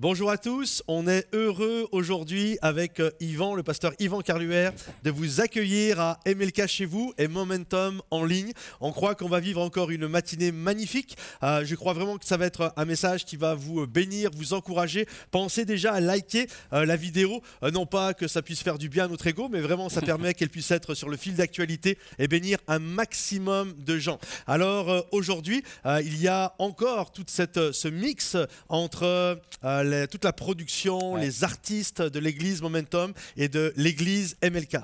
Bonjour à tous, on est heureux aujourd'hui avec Yvan, le pasteur Yvan Carluère, de vous accueillir à MLK chez vous et Momentum en ligne. On croit qu'on va vivre encore une matinée magnifique. Je crois vraiment que ça va être un message qui va vous bénir, vous encourager. Pensez déjà à liker la vidéo, non pas que ça puisse faire du bien à notre ego, mais vraiment ça permet qu'elle puisse être sur le fil d'actualité et bénir un maximum de gens. Alors aujourd'hui, il y a encore ce mix entre toute la production, les artistes de l'église Momentum et de l'église MLK.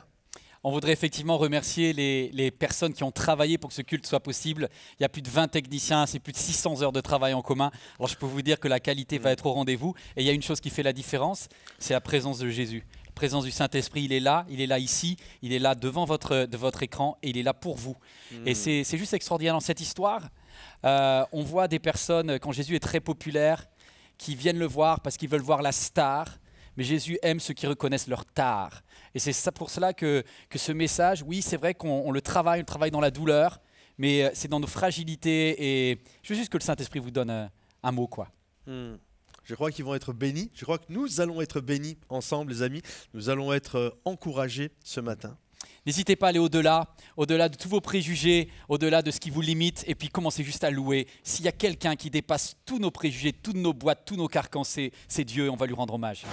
On voudrait effectivement remercier les personnes qui ont travaillé pour que ce culte soit possible. Il y a plus de 20 techniciens, c'est plus de 600 heures de travail en commun. Alors je peux vous dire que la qualité va être au rendez-vous. Et il y a une chose qui fait la différence, c'est la présence de Jésus. La présence du Saint-Esprit, il est là ici, il est là devant votre écran et il est là pour vous. Et c'est juste extraordinaire dans cette histoire. On voit des personnes, quand Jésus est très populaire, qui viennent le voir parce qu'ils veulent voir la star, mais Jésus aime ceux qui reconnaissent leur tare. Et c'est pour cela que ce message, oui, c'est vrai qu'on le travaille dans la douleur, mais c'est dans nos fragilités. Et je veux juste que le Saint-Esprit vous donne un mot, quoi. Je crois qu'ils vont être bénis. Je crois que nous allons être bénis ensemble, les amis. Nous allons être encouragés ce matin. N'hésitez pas à aller au-delà de tous vos préjugés, au-delà de ce qui vous limite, et puis commencez juste à louer. S'il y a quelqu'un qui dépasse tous nos préjugés, toutes nos boîtes, tous nos carcans, c'est Dieu, et on va lui rendre hommage.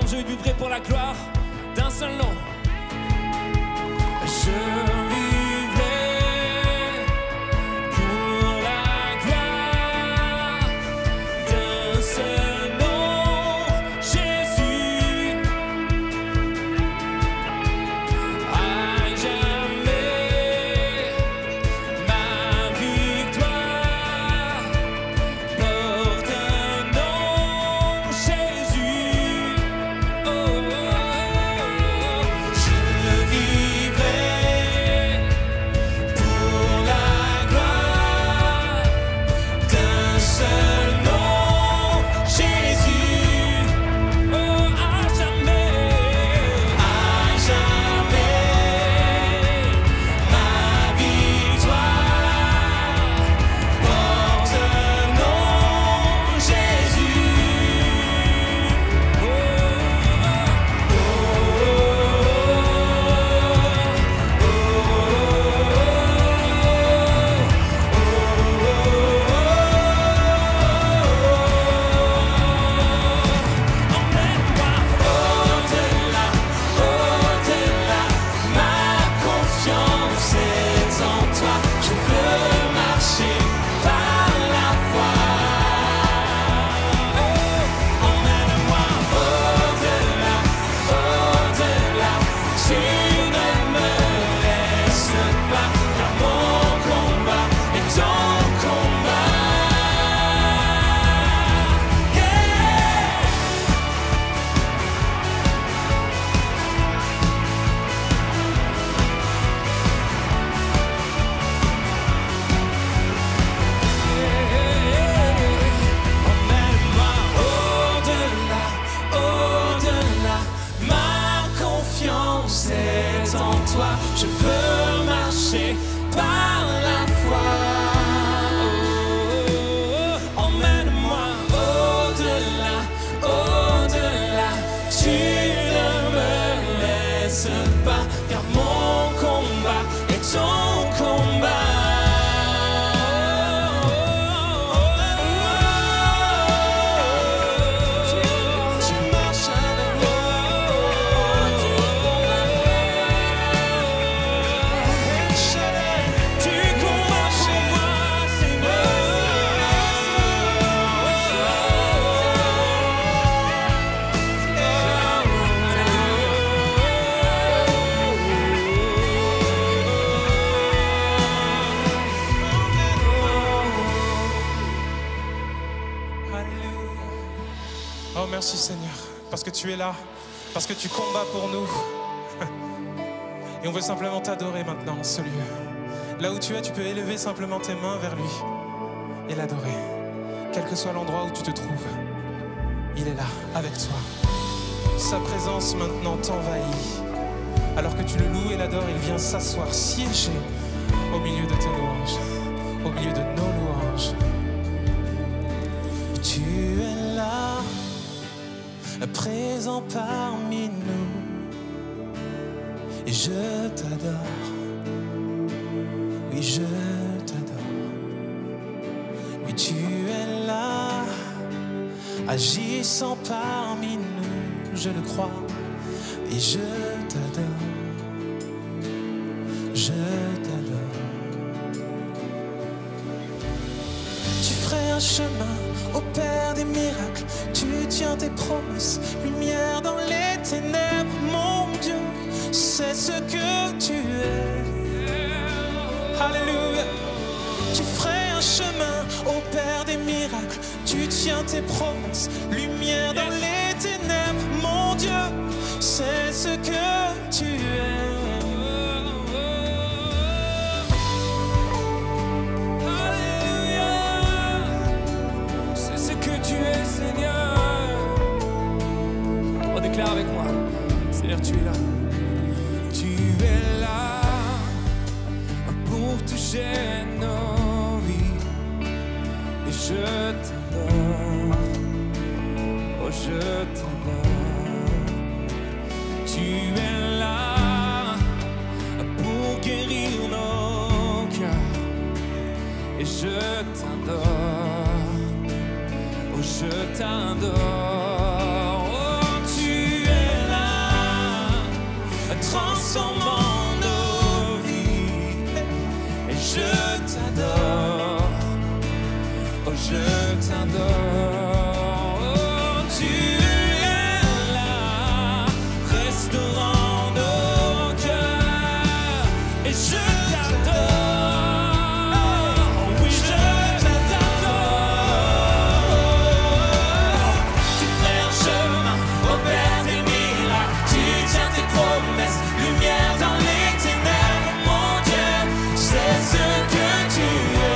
Je vivrai pour la gloire d'un seul nom. Je vivrai pour la gloire d'un seul nom, Jésus. À jamais ma victoire porte un nom, Jésus. Oh, oh, oh. ton combat. Tu marches avec moi. Tu combats chez moi, Oh merci Seigneur, parce que tu es là, parce que tu combats pour nous. Et on veut simplement t'adorer maintenant en ce lieu. Là où tu es, tu peux élever simplement tes mains vers lui et l'adorer. Quel que soit l'endroit où tu te trouves, il est là, avec toi. Sa présence maintenant t'envahit. Alors que tu le loues et l'adores, il vient s'asseoir, siéger au milieu de tes louanges, au milieu de nos louanges. tu es là, présent parmi nous. Et je t'adore, oui je t'adore. Oui tu es là, agissant parmi nous, je le crois. Et je t'adore, je t'adore. Tu ferais un chemin au Père des miracles, tu tiens tes promesses, lumière dans les ténèbres, mon Dieu, c'est ce que tu es. Alléluia. Tu ferais un chemin au Père des miracles, tu tiens tes promesses, lumière dans les ténèbres, mon Dieu, c'est ce que tu es. Déclare avec moi, Seigneur, tu es là. Tu es là pour toucher nos vies. Et je t'adore, oh je t'adore. Tu es là pour guérir nos cœurs. Et je t'adore, oh je t'adore. Transformant nos vies. Et je t'adore, oh je t'adore. Oh, tu es là, restaurant nos cœurs. Et je t'adore, oui je t'adore. Tu fais un chemin au Père des miracles, tu tiens tes promesses, lumière dans les ténèbres, mon Dieu, c'est ce que tu es.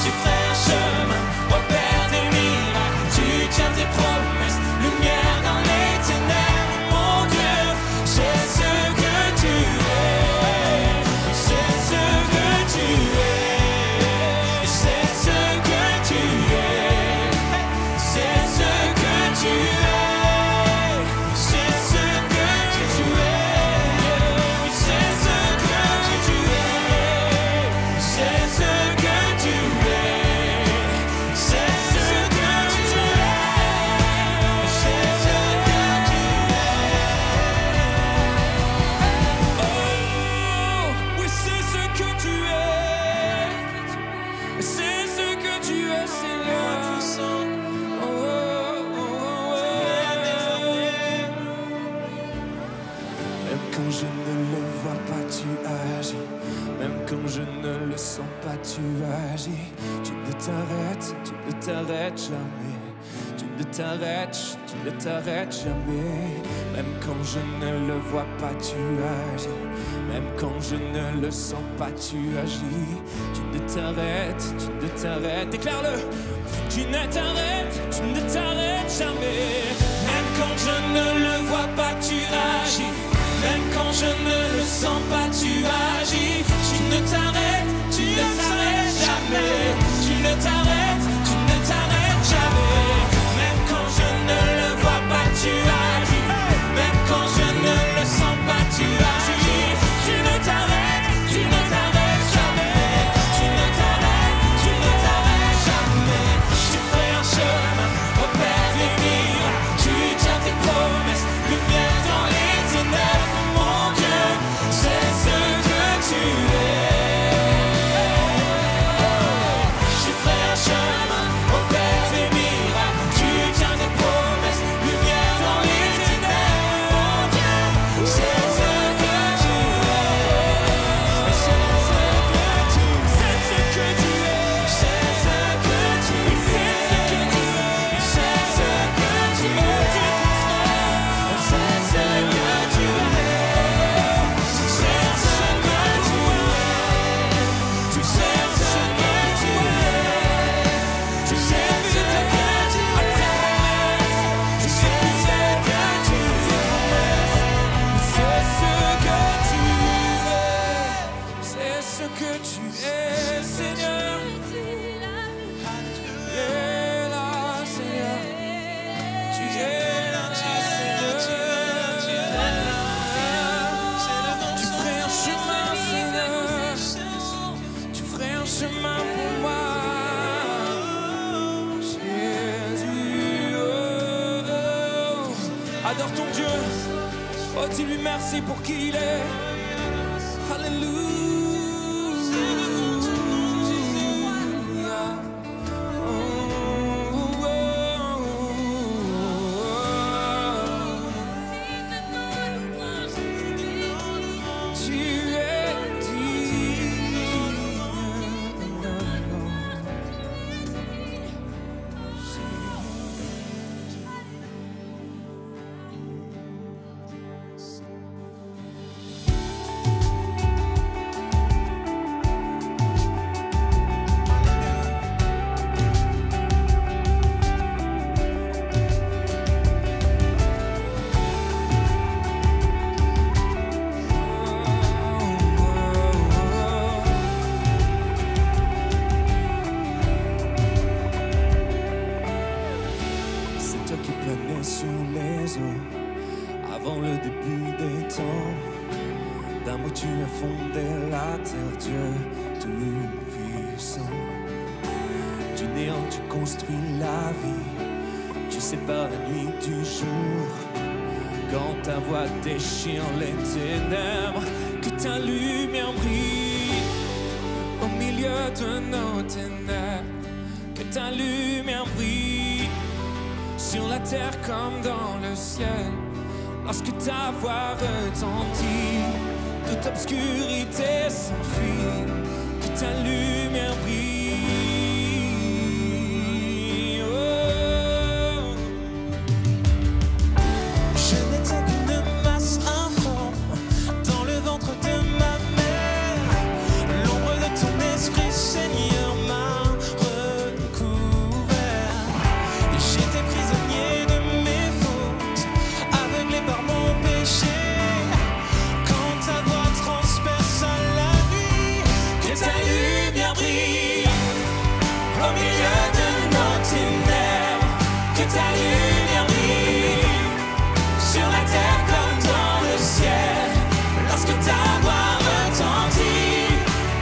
Tu ferais un chemin au Père des miracles, tu tiens tes promesses, lumière dans les ténèbres, mon Dieu, c'est ce que tu es. C'est ce que tu es. C'est ce que tu es. C'est ce que tu es. Tu agis, tu ne t'arrêtes jamais. Tu ne t'arrêtes jamais. Même quand je ne le vois pas, tu agis. Même quand je ne le sens pas, tu agis. Tu ne t'arrêtes, déclare-le. Tu ne t'arrêtes jamais. Même quand je ne le vois pas, tu agis. Même quand je ne le sens pas, tu agis. Tu ne t'arrêtes jamais. Tu ne t'arrêtes jamais. Même quand je ne le vois pas, tu agis. Même quand je ne le sens pas, tu agis. que tu es, Seigneur. Tu es là, Seigneur. Tu es là, Seigneur. Tu ferais un chemin, Seigneur. Tu ferais un chemin pour moi. Jésus, adore ton Dieu. Oh, dis-lui merci pour qui il est. Alléluia. Avant le début des temps, d'un mot tu as fondé la terre, Dieu tout-puissant. Du néant tu construis la vie, tu sépares la nuit du jour. Quand ta voix déchire les ténèbres, que ta lumière brille au milieu de nos ténèbres, que ta lumière brille sur la terre comme dans le ciel. Lorsque ta voix retentit, toute obscurité s'enfuit, que ta lumière brille. Oh. Je n'étais qu'une masse informe dans le ventre de ma mère. L'ombre de ton esprit, Seigneur, m'a recouvert. J'étais prisonnier de mes fautes, aveuglé par mon péché. Quand ta voix transperce la nuit, que ta lumière brille au milieu de nos ténèbres, que ta lumière brille sur la terre comme dans le ciel. Lorsque ta voix retentit,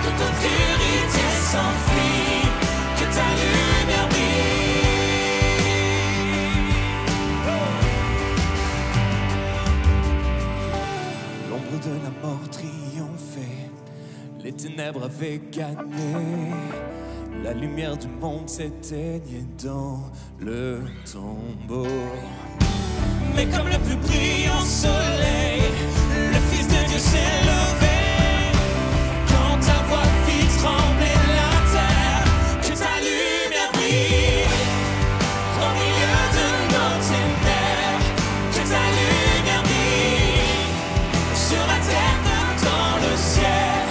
toute obscurité s'enfuit, que ta lumière brille. L'ombre de la mort triomphait, les ténèbres avaient gagné. La lumière du monde s'éteignait dans le tombeau. Mais comme le plus brillant soleil, le Fils de Dieu s'est levé. Quand ta voix fit trembler la terre, que ta lumière brille au milieu de nos ténèbres, que ta lumière brille sur la terre comme dans le ciel.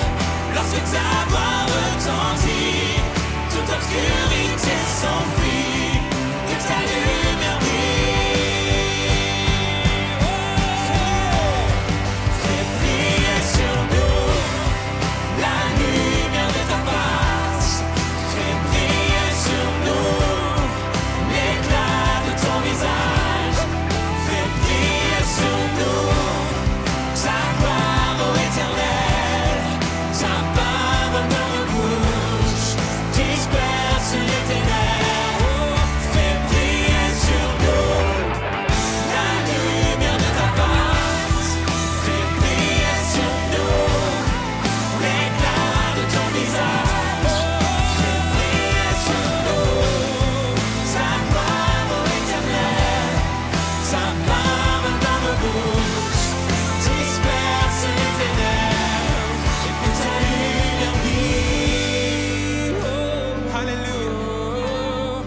Lorsque ta voix retentit, toute obscurité s'enfuit, que ta lumière fais briller sur nous la lumière de ta face, fais briller sur nous l'éclat de ton visage, fais briller sur nous ta gloire, ô Éternel, ta parole dans nos bouches disperse les ténèbres. Fais briller sur nous la lumière de ta face, fais briller sur nous l'éclat de ton visage, fais briller sur nous ta gloire, ô Éternel, ta parole dans nos bouches disperse les ténèbres, et que ta lumière brille. Alléluia.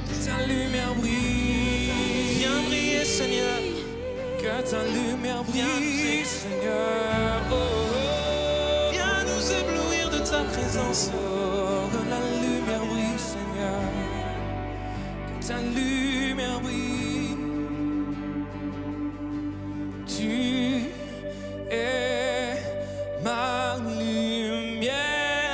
Que ta lumière brille. Viens briller, Seigneur. Que ta lumière brille, Seigneur. Oh, oh. Viens nous éblouir de ta présence. Oh, que la lumière brille, Seigneur. Que ta lumière brille. Tu es ma lumière.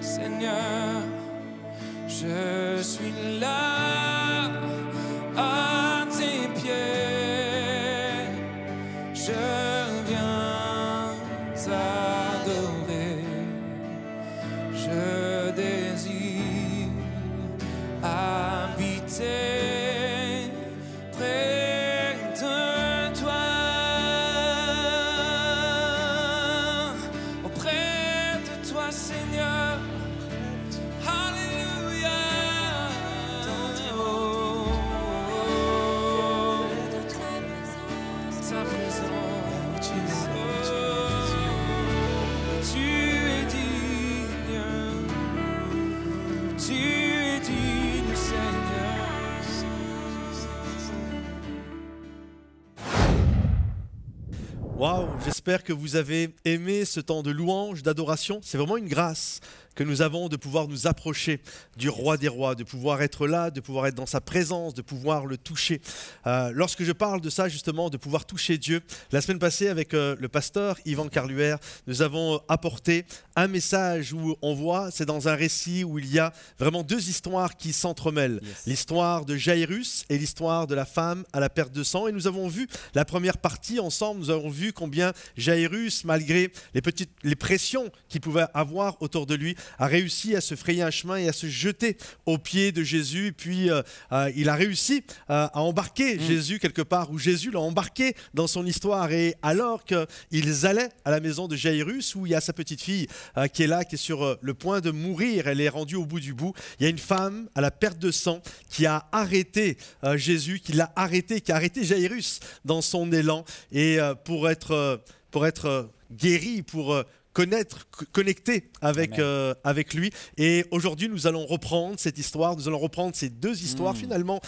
Seigneur, je suis là à tes pieds. Je viens t'adorer. Je désire habiter près de toi, auprès de toi, Seigneur. Alléluia. Ta présence, tu es digne. Tu es digne, Seigneur. Waouh, j'espère que vous avez aimé ce temps de louange, d'adoration. C'est vraiment une grâce que nous avons de pouvoir nous approcher du roi des rois, de pouvoir être là, de pouvoir être dans sa présence, de pouvoir le toucher. Lorsque je parle de ça justement, de pouvoir toucher Dieu, la semaine passée avec le pasteur Yvan Carluère, nous avons apporté un message où on voit, c'est dans un récit où il y a vraiment deux histoires qui s'entremêlent. Yes. L'histoire de Jairus et l'histoire de la femme à la perte de sang. Et nous avons vu la première partie ensemble, nous avons vu combien Jairus, malgré les pressions qu'il pouvait avoir autour de lui, a réussi à se frayer un chemin et à se jeter aux pieds de Jésus. Et puis, il a réussi à embarquer Jésus quelque part, où Jésus l'a embarqué dans son histoire. Et alors qu'ils allaient à la maison de Jairus, où il y a sa petite fille qui est là, qui est sur le point de mourir, elle est rendue au bout du bout. Il y a une femme à la perte de sang qui a arrêté Jésus, qui l'a arrêté, qui a arrêté Jairus dans son élan. Et pour être guéri, pour connecté avec lui. Et aujourd'hui, nous allons reprendre cette histoire, nous allons reprendre ces deux histoires finalement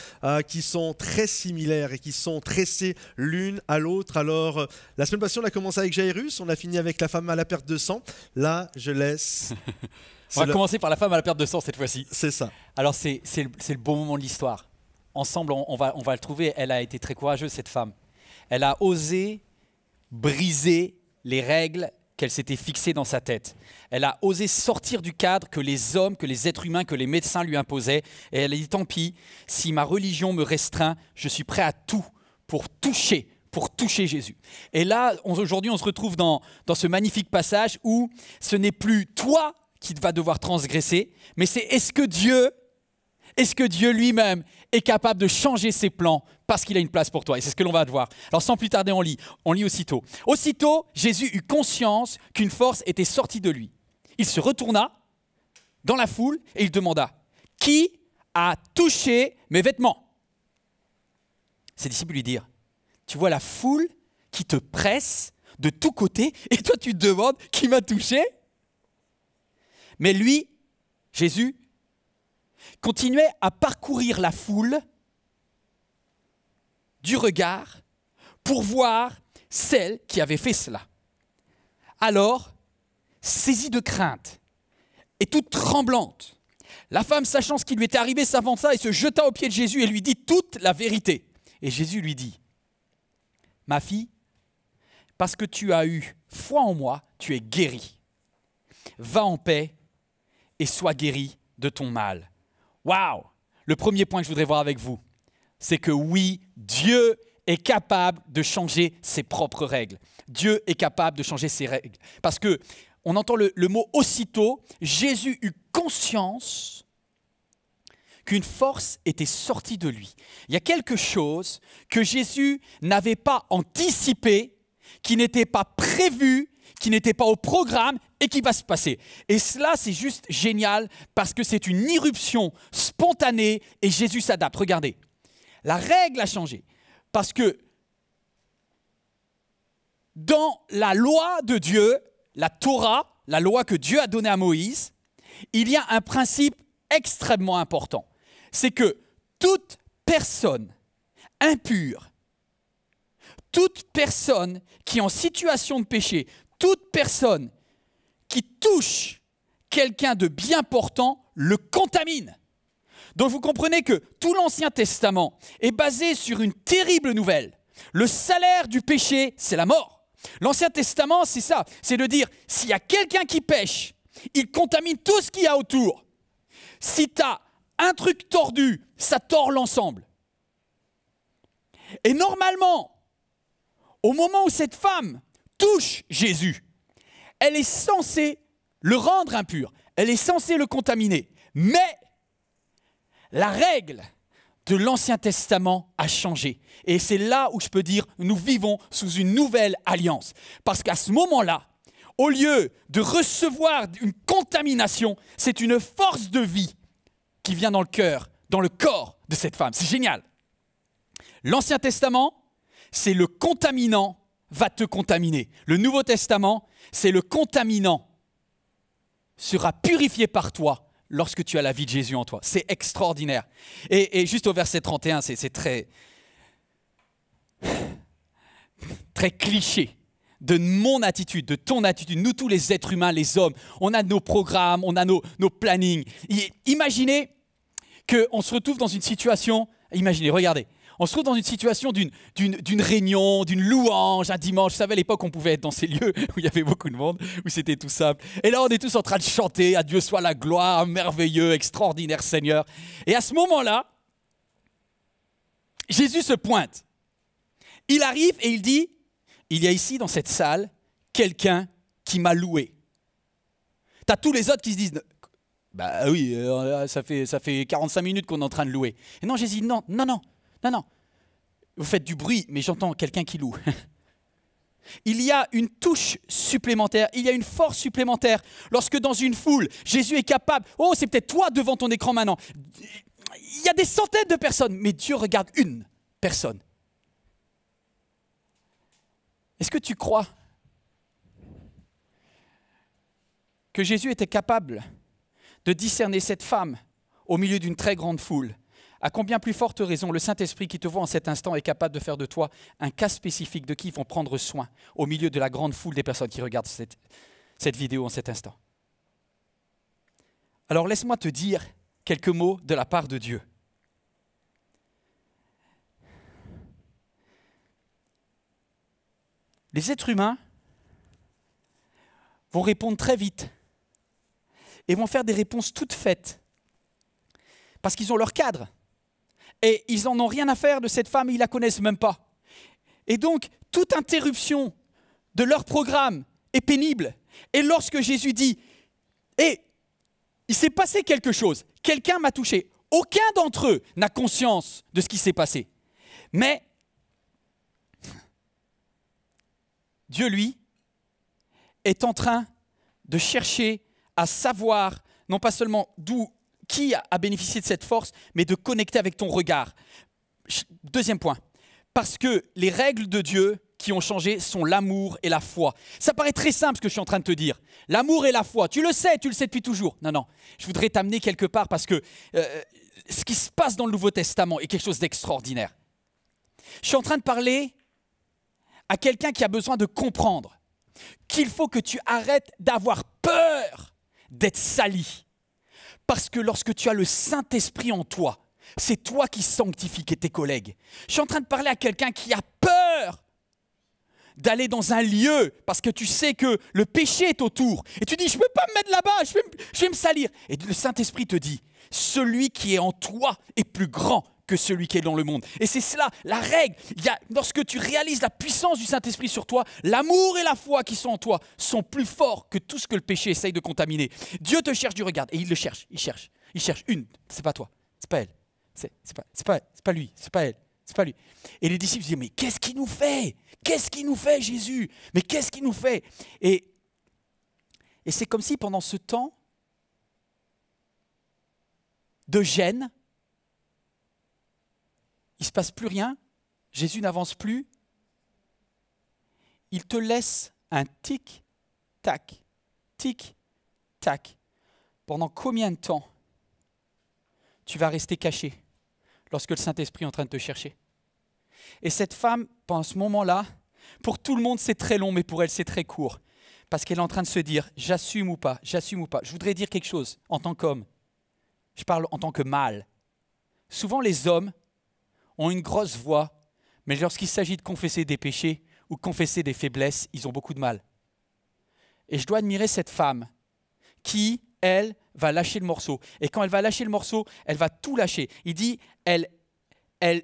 qui sont très similaires et qui sont tressées l'une à l'autre. Alors, la semaine passée, on a commencé avec Jairus, on a fini avec la femme à la perte de sang. Là, je laisse... On va commencer par la femme à la perte de sang cette fois-ci. C'est ça. Alors c'est le bon moment de l'histoire. Ensemble, on va le trouver. Elle a été très courageuse, cette femme. Elle a osé briser les règles qu'elle s'était fixées dans sa tête. Elle a osé sortir du cadre que les hommes, que les êtres humains, que les médecins lui imposaient. Et elle a dit, tant pis, si ma religion me restreint, je suis prêt à tout pour toucher Jésus. Et là, aujourd'hui, on se retrouve dans ce magnifique passage où ce n'est plus toi qui va devoir transgresser, mais c'est est-ce que Dieu lui-même est capable de changer ses plans parce qu'il a une place pour toi. Et c'est ce que l'on va voir. Alors sans plus tarder, on lit aussitôt. Aussitôt, Jésus eut conscience qu'une force était sortie de lui. Il se retourna dans la foule et il demanda, « Qui a touché mes vêtements ?» Ses disciples lui dirent, « Tu vois la foule qui te presse de tous côtés et toi tu te demandes, « Qui m'a touché ?» Mais lui, Jésus, continuait à parcourir la foule du regard pour voir celle qui avait fait cela. Alors, saisie de crainte et toute tremblante, la femme, sachant ce qui lui était arrivé, s'avança et se jeta aux pieds de Jésus et lui dit toute la vérité. Et Jésus lui dit, « Ma fille, parce que tu as eu foi en moi, tu es guérie. Va en paix et sois guérie de ton mal. » Waouh! Le premier point que je voudrais voir avec vous, c'est que oui, Dieu est capable de changer ses propres règles. Dieu est capable de changer ses règles. Parce que on entend le mot aussitôt, Jésus eut conscience qu'une force était sortie de lui. Il y a quelque chose que Jésus n'avait pas anticipé, qui n'était pas prévu, qui n'était pas au programme et qui va se passer. Et cela, c'est juste génial parce que c'est une irruption spontanée et Jésus s'adapte. Regardez, la règle a changé parce que dans la loi de Dieu, la Torah, la loi que Dieu a donnée à Moïse, il y a un principe extrêmement important. C'est que toute personne impure, toute personne qui est en situation de péché, toute personne qui touche quelqu'un de bien portant le contamine. Donc vous comprenez que tout l'Ancien Testament est basé sur une terrible nouvelle. Le salaire du péché, c'est la mort. L'Ancien Testament, c'est ça. C'est de dire, s'il y a quelqu'un qui pêche, il contamine tout ce qu'il y a autour. Si tu as un truc tordu, ça tord l'ensemble. Et normalement, au moment où cette femme touche Jésus, elle est censée le rendre impur, elle est censée le contaminer. Mais la règle de l'Ancien Testament a changé. Et c'est là où je peux dire, nous vivons sous une nouvelle alliance. Parce qu'à ce moment-là, au lieu de recevoir une contamination, c'est une force de vie qui vient dans le cœur, dans le corps de cette femme. C'est génial. L'Ancien Testament, c'est le contaminant va te contaminer. Le Nouveau Testament, c'est le contaminant sera purifié par toi lorsque tu as la vie de Jésus en toi. C'est extraordinaire. Et juste au verset 31, c'est très cliché de mon attitude, de ton attitude. Nous, tous les êtres humains, les hommes, on a nos programmes, on a nos plannings. Imaginez qu'on se retrouve dans une situation, regardez, on se trouve dans une situation d'une réunion, d'une louange, un dimanche. Vous savez, à l'époque, on pouvait être dans ces lieux où il y avait beaucoup de monde, où c'était tout simple. Et là, on est tous en train de chanter « À Dieu soit la gloire, merveilleux, extraordinaire Seigneur ». Et à ce moment-là, Jésus se pointe. Il arrive et il dit « Il y a ici, dans cette salle, quelqu'un qui m'a loué. » Tu as tous les autres qui se disent « Bah oui, ça fait 45 minutes qu'on est en train de louer. » Et non, Jésus dit « Non. Vous faites du bruit, mais j'entends quelqu'un qui loue. » Il y a une touche supplémentaire, il y a une force supplémentaire. Lorsque dans une foule, Jésus est capable... Oh, c'est peut-être toi devant ton écran maintenant. Il y a des centaines de personnes, mais Dieu regarde une personne. Est-ce que tu crois que Jésus était capable de discerner cette femme au milieu d'une très grande foule? À combien plus forte raison le Saint-Esprit qui te voit en cet instant est capable de faire de toi un cas spécifique de qui ils vont prendre soin au milieu de la grande foule des personnes qui regardent cette vidéo en cet instant. Alors laisse-moi te dire quelques mots de la part de Dieu. Les êtres humains vont répondre très vite et vont faire des réponses toutes faites parce qu'ils ont leur cadre. Et ils n'en ont rien à faire de cette femme et ils ne la connaissent même pas. Et donc, toute interruption de leur programme est pénible. Et lorsque Jésus dit « Eh, il s'est passé quelque chose, quelqu'un m'a touché », aucun d'entre eux n'a conscience de ce qui s'est passé. Mais Dieu, lui, est en train de chercher à savoir, non pas seulement qui a bénéficié de cette force, mais de connecter avec ton regard. Deuxième point, parce que les règles de Dieu qui ont changé sont l'amour et la foi. Ça paraît très simple ce que je suis en train de te dire. L'amour et la foi, tu le sais depuis toujours. Non, je voudrais t'amener quelque part parce que ce qui se passe dans le Nouveau Testament est quelque chose d'extraordinaire. Je suis en train de parler à quelqu'un qui a besoin de comprendre qu'il faut que tu arrêtes d'avoir peur d'être sali. Parce que lorsque tu as le Saint-Esprit en toi, c'est toi qui sanctifies tes collègues. Je suis en train de parler à quelqu'un qui a peur d'aller dans un lieu parce que tu sais que le péché est autour. Et tu dis, je ne peux pas me mettre là-bas, je vais me salir. Et le Saint-Esprit te dit, celui qui est en toi est plus grand que celui qui est dans le monde. Et c'est cela, la règle. Lorsque tu réalises la puissance du Saint-Esprit sur toi, l'amour et la foi qui sont en toi sont plus forts que tout ce que le péché essaye de contaminer. Dieu te cherche du regard et il le cherche, il cherche une. C'est pas toi, c'est pas elle, c'est pas lui, c'est pas elle, c'est pas lui. Et les disciples disent, mais qu'est-ce qu'il nous fait? Qu'est-ce qu'il nous fait, Jésus? Mais qu'est-ce qu'il nous fait? Et c'est comme si pendant ce temps de gêne, il ne se passe plus rien, Jésus n'avance plus, il te laisse un tic-tac, tic-tac. Pendant combien de temps tu vas rester caché lorsque le Saint-Esprit est en train de te chercher? Et cette femme, pendant ce moment-là, pour tout le monde c'est très long, mais pour elle c'est très court. Parce qu'elle est en train de se dire, j'assume ou pas, j'assume ou pas. Je voudrais dire quelque chose en tant qu'homme. Je parle en tant que mâle. Souvent les hommes ont une grosse voix, mais lorsqu'il s'agit de confesser des péchés ou de confesser des faiblesses, ils ont beaucoup de mal. Et je dois admirer cette femme qui, elle, va lâcher le morceau. Et quand elle va lâcher le morceau, elle va tout lâcher. Il dit, elle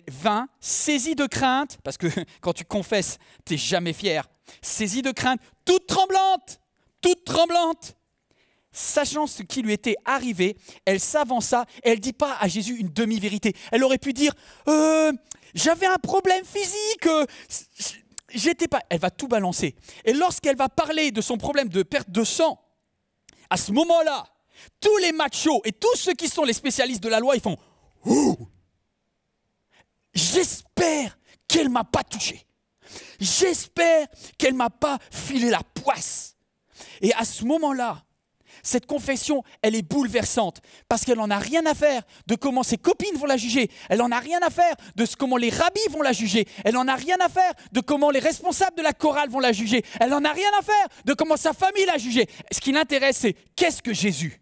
vint saisie de crainte, parce que quand tu confesses, tu n'es jamais fier, saisie de crainte, toute tremblante, sachant ce qui lui était arrivé, elle s'avança et elle ne dit pas à Jésus une demi-vérité. Elle aurait pu dire, j'avais un problème physique, j'étais pas... Elle va tout balancer. Et lorsqu'elle va parler de son problème de perte de sang, à ce moment-là, tous les machos et tous ceux qui sont les spécialistes de la loi, ils font « Ouh ! J'espère qu'elle ne m'a pas touché. J'espère qu'elle ne m'a pas filé la poisse. » Et à ce moment-là, cette confession, elle est bouleversante parce qu'elle n'en a rien à faire de comment ses copines vont la juger. Elle n'en a rien à faire de comment les rabbis vont la juger. Elle n'en a rien à faire de comment les responsables de la chorale vont la juger. Elle n'en a rien à faire de comment sa famille la jugée. Ce qui l'intéresse, c'est qu'est-ce que Jésus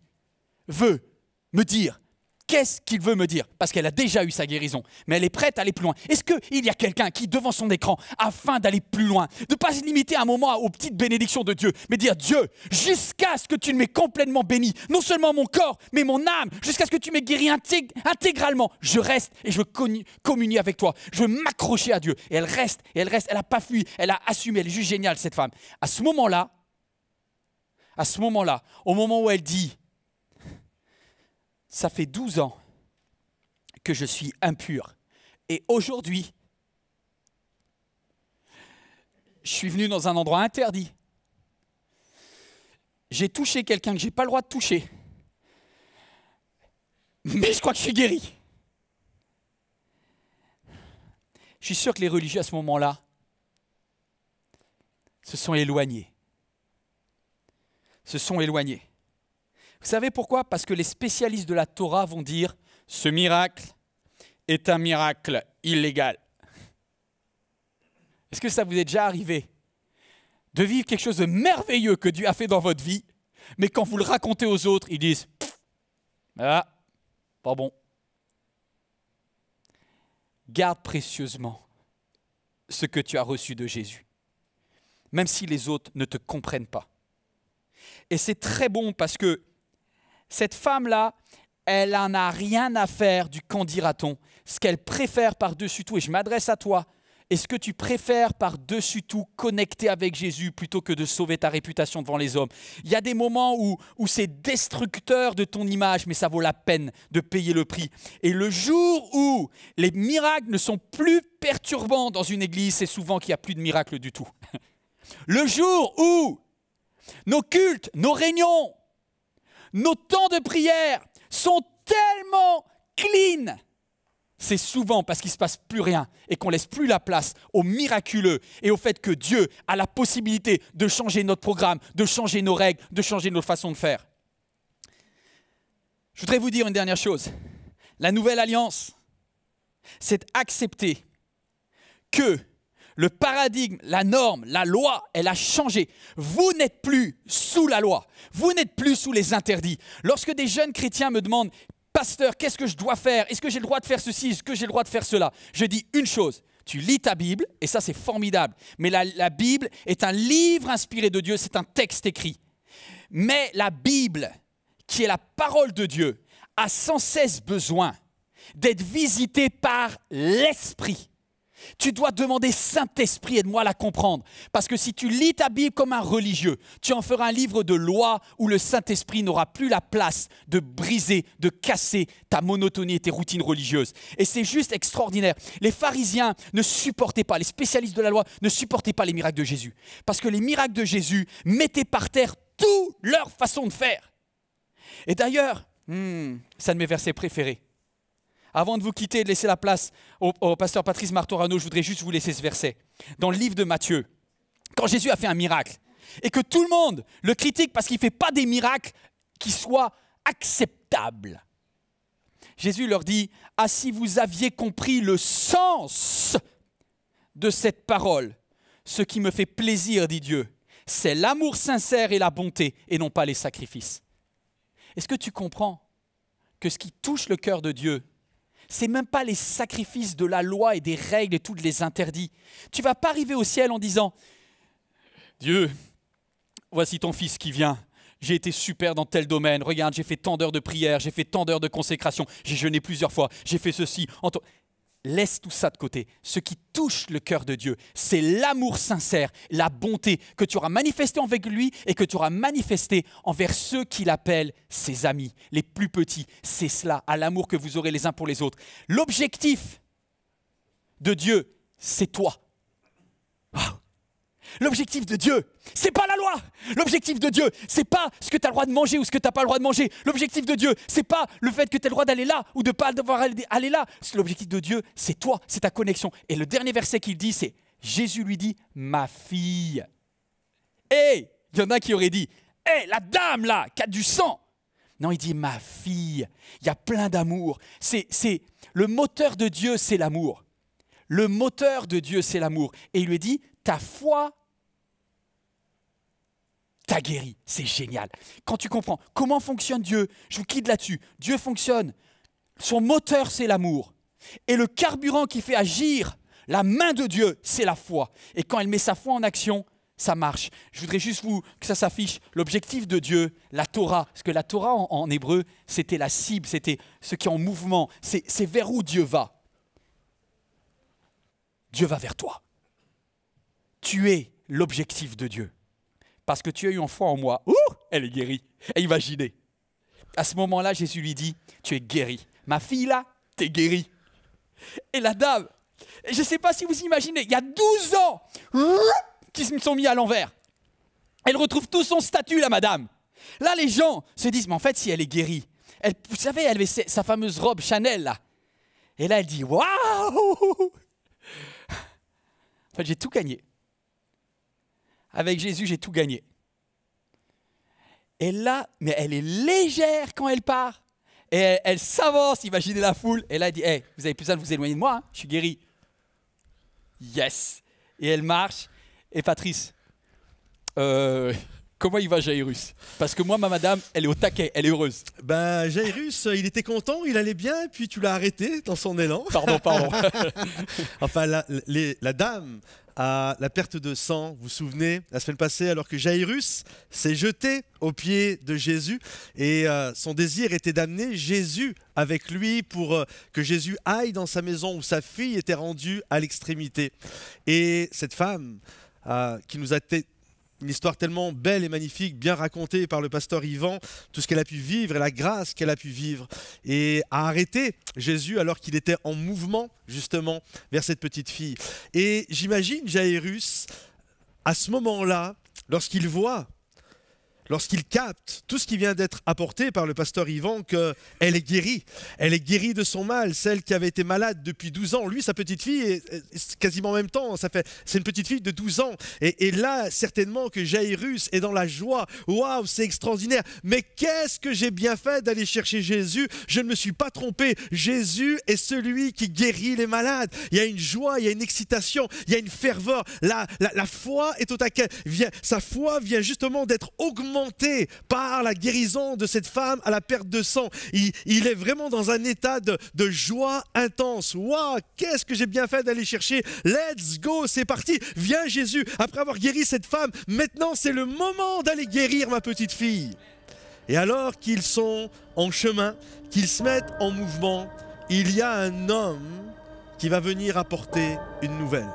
veut me dire. Qu'est-ce qu'il veut me dire? Parce qu'elle a déjà eu sa guérison, mais elle est prête à aller plus loin. Est-ce qu'il y a quelqu'un qui, devant son écran, afin d'aller plus loin, de ne pas se limiter un moment aux petites bénédictions de Dieu, mais dire Dieu, jusqu'à ce que tu m'aies complètement béni, non seulement mon corps, mais mon âme, jusqu'à ce que tu m'aies guéri intégralement, je reste et je veux communier avec toi, je veux m'accrocher à Dieu. Et elle reste, elle n'a pas fui, elle a assumé, elle est juste géniale cette femme. À ce moment-là, au moment où elle dit, ça fait 12 ans que je suis impure. Et aujourd'hui, je suis venu dans un endroit interdit. J'ai touché quelqu'un que je n'ai pas le droit de toucher. Mais je crois que je suis guéri. Je suis sûr que les religieux à ce moment-là se sont éloignés. Vous savez pourquoi? Parce que les spécialistes de la Torah vont dire « ce miracle est un miracle illégal ». Est-ce que ça vous est déjà arrivé de vivre quelque chose de merveilleux que Dieu a fait dans votre vie, mais quand vous le racontez aux autres, ils disent « ah, pas bon ». Garde précieusement ce que tu as reçu de Jésus, même si les autres ne te comprennent pas. Et c'est très bon parce que cette femme-là, elle n'en a rien à faire du qu'en dira-t-on. Ce qu'elle préfère par-dessus tout, et je m'adresse à toi, est-ce que tu préfères par-dessus tout connecter avec Jésus plutôt que de sauver ta réputation devant les hommes? Il y a des moments où c'est destructeur de ton image, mais ça vaut la peine de payer le prix. Et le jour où les miracles ne sont plus perturbants dans une église, c'est souvent qu'il n'y a plus de miracles du tout. Le jour où nos cultes, nos réunions, nos temps de prière sont tellement clean, c'est souvent parce qu'il ne se passe plus rien et qu'on ne laisse plus la place au miraculeux et au fait que Dieu a la possibilité de changer notre programme, de changer nos règles, de changer notre façon de faire. Je voudrais vous dire une dernière chose. La nouvelle alliance, c'est accepter que le paradigme, la norme, la loi, elle a changé. Vous n'êtes plus sous la loi. Vous n'êtes plus sous les interdits. Lorsque des jeunes chrétiens me demandent « Pasteur, qu'est-ce que je dois faire? Est-ce que j'ai le droit de faire ceci? Est-ce que j'ai le droit de faire cela ?» Je dis une chose. Tu lis ta Bible, et ça c'est formidable. Mais la Bible est un livre inspiré de Dieu, c'est un texte écrit. Mais la Bible, qui est la parole de Dieu, a sans cesse besoin d'être visitée par l'Esprit. Tu dois demander Saint-Esprit, aide-moi à la comprendre. Parce que si tu lis ta Bible comme un religieux, tu en feras un livre de loi où le Saint-Esprit n'aura plus la place de briser, de casser ta monotonie et tes routines religieuses. Et c'est juste extraordinaire. Les pharisiens ne supportaient pas, les spécialistes de la loi ne supportaient pas les miracles de Jésus. Parce que les miracles de Jésus mettaient par terre toute leur façon de faire. Et d'ailleurs, c'est un de mes versets préférés. Avant de vous quitter et de laisser la place au pasteur Patrice Martorano, je voudrais juste vous laisser ce verset. Dans le livre de Matthieu, quand Jésus a fait un miracle, et que tout le monde le critique parce qu'il ne fait pas des miracles qui soient acceptables. Jésus leur dit, « Ah, si vous aviez compris le sens de cette parole, ce qui me fait plaisir, dit Dieu, c'est l'amour sincère et la bonté, et non pas les sacrifices. » Est-ce que tu comprends que ce qui touche le cœur de Dieu, c'est même pas les sacrifices de la loi et des règles et tous les interdits. Tu ne vas pas arriver au ciel en disant « Dieu, voici ton fils qui vient. j'ai été super dans tel domaine. Regarde, j'ai fait tant d'heures de prière, j'ai fait tant d'heures de consécration, j'ai jeûné plusieurs fois, j'ai fait ceci. Laisse tout ça de côté. Ce qui touche le cœur de Dieu, c'est l'amour sincère, la bonté que tu auras manifesté avec lui et que tu auras manifesté envers ceux qu'il appelle ses amis, les plus petits. C'est cela, à l'amour que vous aurez les uns pour les autres. L'objectif de Dieu, c'est toi. Wow. L'objectif de Dieu, c'est pas la loi. L'objectif de Dieu, c'est pas ce que tu as le droit de manger ou ce que tu n'as pas le droit de manger. L'objectif de Dieu, c'est pas le fait que tu as le droit d'aller là ou de ne pas devoir aller là. L'objectif de Dieu, c'est toi, c'est ta connexion. Et le dernier verset qu'il dit, c'est Jésus lui dit, ma fille. Et il y en a qui auraient dit, la dame là, qui a du sang. Non, il dit ma fille. Il y a plein d'amour. C'est le moteur de Dieu, c'est l'amour. Le moteur de Dieu, c'est l'amour. Et il lui dit, ta foi t'a guéri. C'est génial. Quand tu comprends comment fonctionne Dieu, je vous quitte là-dessus. Dieu fonctionne. Son moteur, c'est l'amour. Et le carburant qui fait agir la main de Dieu, c'est la foi. Et quand elle met sa foi en action, ça marche. Je voudrais juste que ça s'affiche. L'objectif de Dieu, la Torah, parce que la Torah en hébreu, c'était la cible, c'était ce qui est en mouvement. C'est vers où Dieu va. Dieu va vers toi. Tu es l'objectif de Dieu. Parce que tu as eu une foi en moi. Ouh, elle est guérie. Et imaginez. À ce moment-là, Jésus lui dit, tu es guérie. Ma fille là, t'es guérie. Et la dame, je ne sais pas si vous imaginez, il y a 12 ans qui se sont mis à l'envers. Elle retrouve tout son statut, la madame. Là, les gens se disent, mais en fait, si elle est guérie, vous savez, elle avait sa fameuse robe Chanel là. Et là, elle dit, waouh. En fait, j'ai tout gagné. Avec Jésus, j'ai tout gagné. Et là, mais elle est légère quand elle part. Et elle s'avance, imaginez la foule. Et là, elle dit, hey, vous avez plus besoin de vous éloigner de moi, hein, je suis guéri. Yes. Et elle marche. Et Patrice, comment il va Jairus? Parce que moi, ma madame, elle est au taquet, elle est heureuse. Ben, Jairus, il était content, il allait bien, puis tu l'as arrêté dans son élan. Pardon. Enfin, la dame à la perte de sang, vous vous souvenez, la semaine passée, alors que Jairus s'est jeté aux pieds de Jésus et son désir était d'amener Jésus avec lui pour que Jésus aille dans sa maison où sa fille était rendue à l'extrémité. Et cette femme qui nous a été une histoire tellement belle et magnifique, bien racontée par le pasteur Yvan, tout ce qu'elle a pu vivre et la grâce qu'elle a pu vivre, et a arrêté Jésus alors qu'il était en mouvement justement vers cette petite fille. Et j'imagine Jairus, à ce moment-là, lorsqu'il capte tout ce qui vient d'être apporté par le pasteur Yvan, qu'elle est guérie. Elle est guérie de son mal, celle qui avait été malade depuis 12 ans. Lui, sa petite fille, est quasiment en même temps, c'est une petite fille de 12 ans. Et là, certainement que Jairus est dans la joie. Waouh, c'est extraordinaire. Mais qu'est-ce que j'ai bien fait d'aller chercher Jésus? Je ne me suis pas trompé. Jésus est celui qui guérit les malades. Il y a une joie, il y a une excitation, il y a une ferveur. La foi est au taquet. Sa foi vient justement d'être augmentée par la guérison de cette femme à la perte de sang. Il est vraiment dans un état de joie intense. Waouh, qu'est-ce que j'ai bien fait d'aller chercher. Let's go, c'est parti. Viens Jésus, après avoir guéri cette femme, maintenant c'est le moment d'aller guérir ma petite fille. Et alors qu'ils sont en chemin, qu'ils se mettent en mouvement, il y a un homme qui va venir apporter une nouvelle.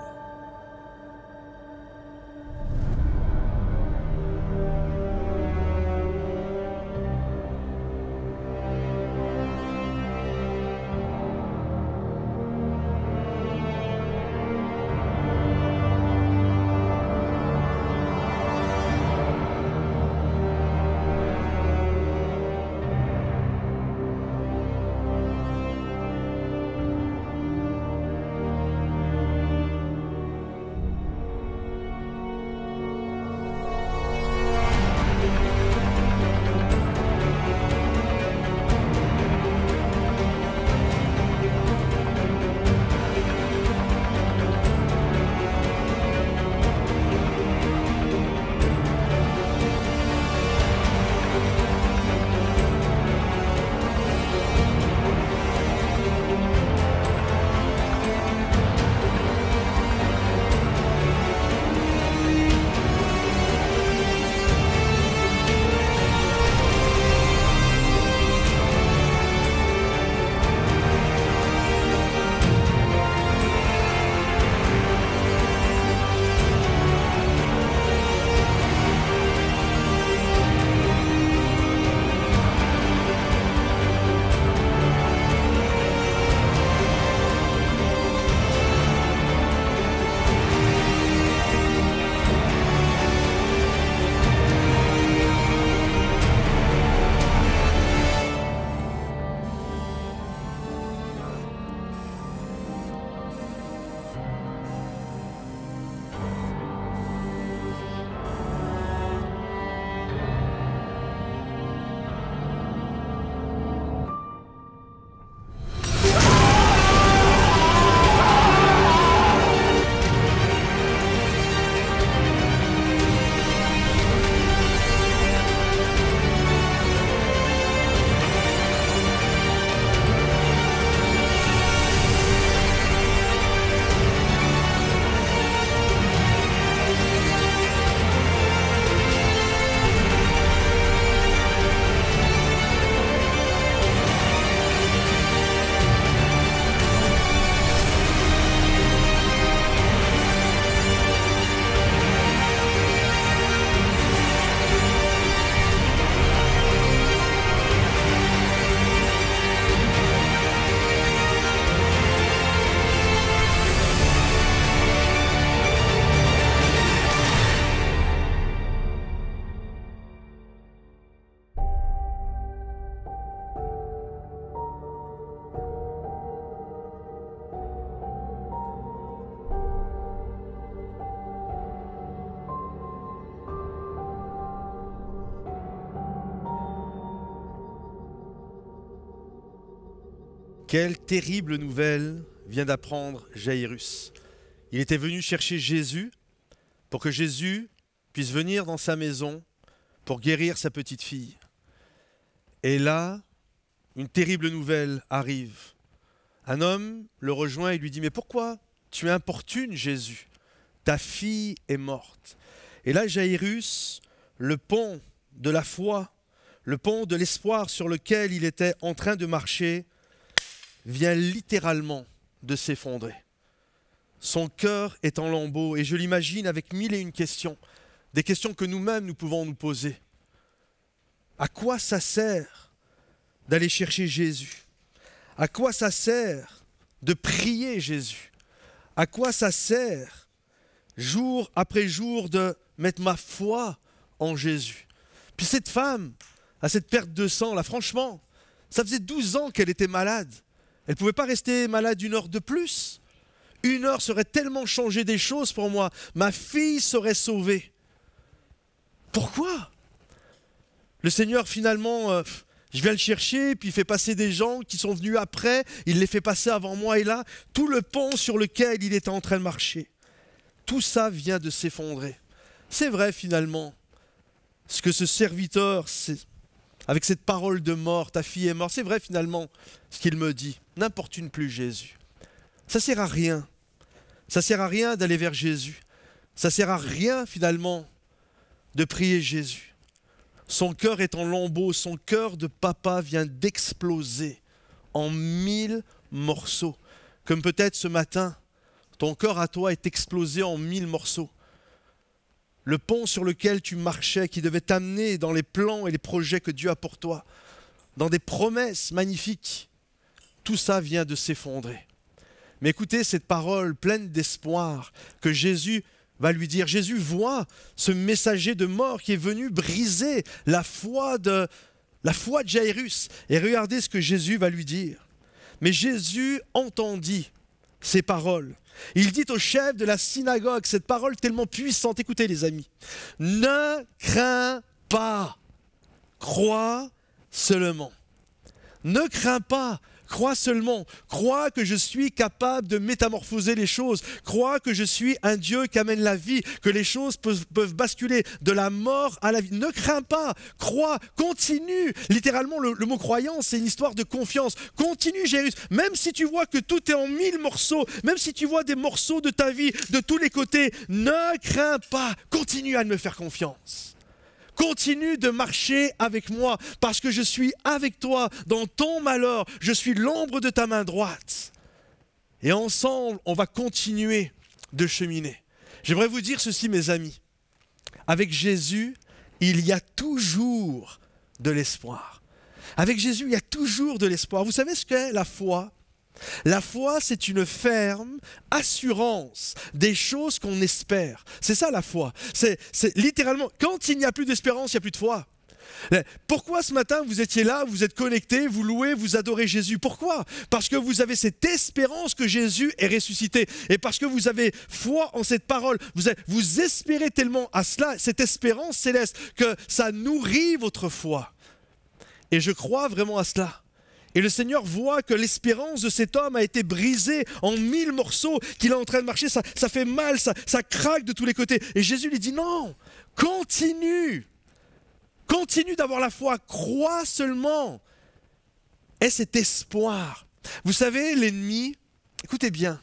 Quelle terrible nouvelle vient d'apprendre Jaïrus. Il était venu chercher Jésus pour que Jésus puisse venir dans sa maison pour guérir sa petite fille. Et là, une terrible nouvelle arrive. Un homme le rejoint et lui dit « Mais pourquoi tu importunes Jésus? Ta fille est morte. » Et là, Jaïrus, le pont de la foi, le pont de l'espoir sur lequel il était en train de marcher, vient littéralement de s'effondrer. Son cœur est en lambeaux et je l'imagine avec 1001 questions, des questions que nous-mêmes nous pouvons nous poser. À quoi ça sert d'aller chercher Jésus? À quoi ça sert de prier Jésus? À quoi ça sert jour après jour de mettre ma foi en Jésus? Puis cette femme, à cette perte de sang, là, franchement, ça faisait 12 ans qu'elle était malade. Elle ne pouvait pas rester malade 1 heure de plus. 1 heure serait tellement changé des choses pour moi. Ma fille serait sauvée. Pourquoi? Le Seigneur, finalement, je viens le chercher, puis il fait passer des gens qui sont venus après. Il les fait passer avant moi. Et là, tout le pont sur lequel il était en train de marcher, tout ça vient de s'effondrer. C'est vrai, finalement, ce que ce serviteur, avec cette parole de mort, ta fille est morte, c'est vrai, finalement, ce qu'il me dit. N'importune plus Jésus. Ça ne sert à rien. Ça ne sert à rien d'aller vers Jésus. Ça ne sert à rien, finalement, de prier Jésus. Son cœur est en lambeaux. Son cœur de papa vient d'exploser en 1000 morceaux. Comme peut-être ce matin, ton cœur à toi est explosé en 1000 morceaux. Le pont sur lequel tu marchais, qui devait t'amener dans les plans et les projets que Dieu a pour toi, dans des promesses magnifiques, tout ça vient de s'effondrer. Mais écoutez cette parole pleine d'espoir que Jésus va lui dire. Jésus voit ce messager de mort qui est venu briser la foi de Jaïrus. Et regardez ce que Jésus va lui dire. Mais Jésus entendit ces paroles. Il dit au chef de la synagogue, cette parole tellement puissante, écoutez les amis, « Ne crains pas, crois seulement. » Ne crains pas, crois seulement. Crois que je suis capable de métamorphoser les choses. Crois que je suis un Dieu qui amène la vie, que les choses peuvent basculer de la mort à la vie. Ne crains pas, crois, continue. Littéralement, le mot croyance, c'est une histoire de confiance. Continue, Jaïrus. Même si tu vois que tout est en 1000 morceaux, même si tu vois des morceaux de ta vie de tous les côtés, ne crains pas. Continue à me faire confiance. Continue de marcher avec moi parce que je suis avec toi dans ton malheur. Je suis l'ombre de ta main droite. Et ensemble, on va continuer de cheminer. J'aimerais vous dire ceci, mes amis. Avec Jésus, il y a toujours de l'espoir. Avec Jésus, il y a toujours de l'espoir. Vous savez ce qu'est la foi ? La foi, c'est une ferme assurance des choses qu'on espère. C'est ça la foi. C'est littéralement, quand il n'y a plus d'espérance, il n'y a plus de foi. Pourquoi ce matin vous étiez là, vous êtes connectés, vous louez, vous adorez Jésus? Pourquoi? Parce que vous avez cette espérance que Jésus est ressuscité. Et parce que vous avez foi en cette parole. Vous espérez tellement à cela, cette espérance céleste, que ça nourrit votre foi. Et je crois vraiment à cela. Et le Seigneur voit que l'espérance de cet homme a été brisée en 1000 morceaux, qu'il est en train de marcher, ça fait mal, ça craque de tous les côtés. Et Jésus lui dit non, continue d'avoir la foi, crois seulement. Aie cet espoir. Vous savez, l'ennemi, écoutez bien,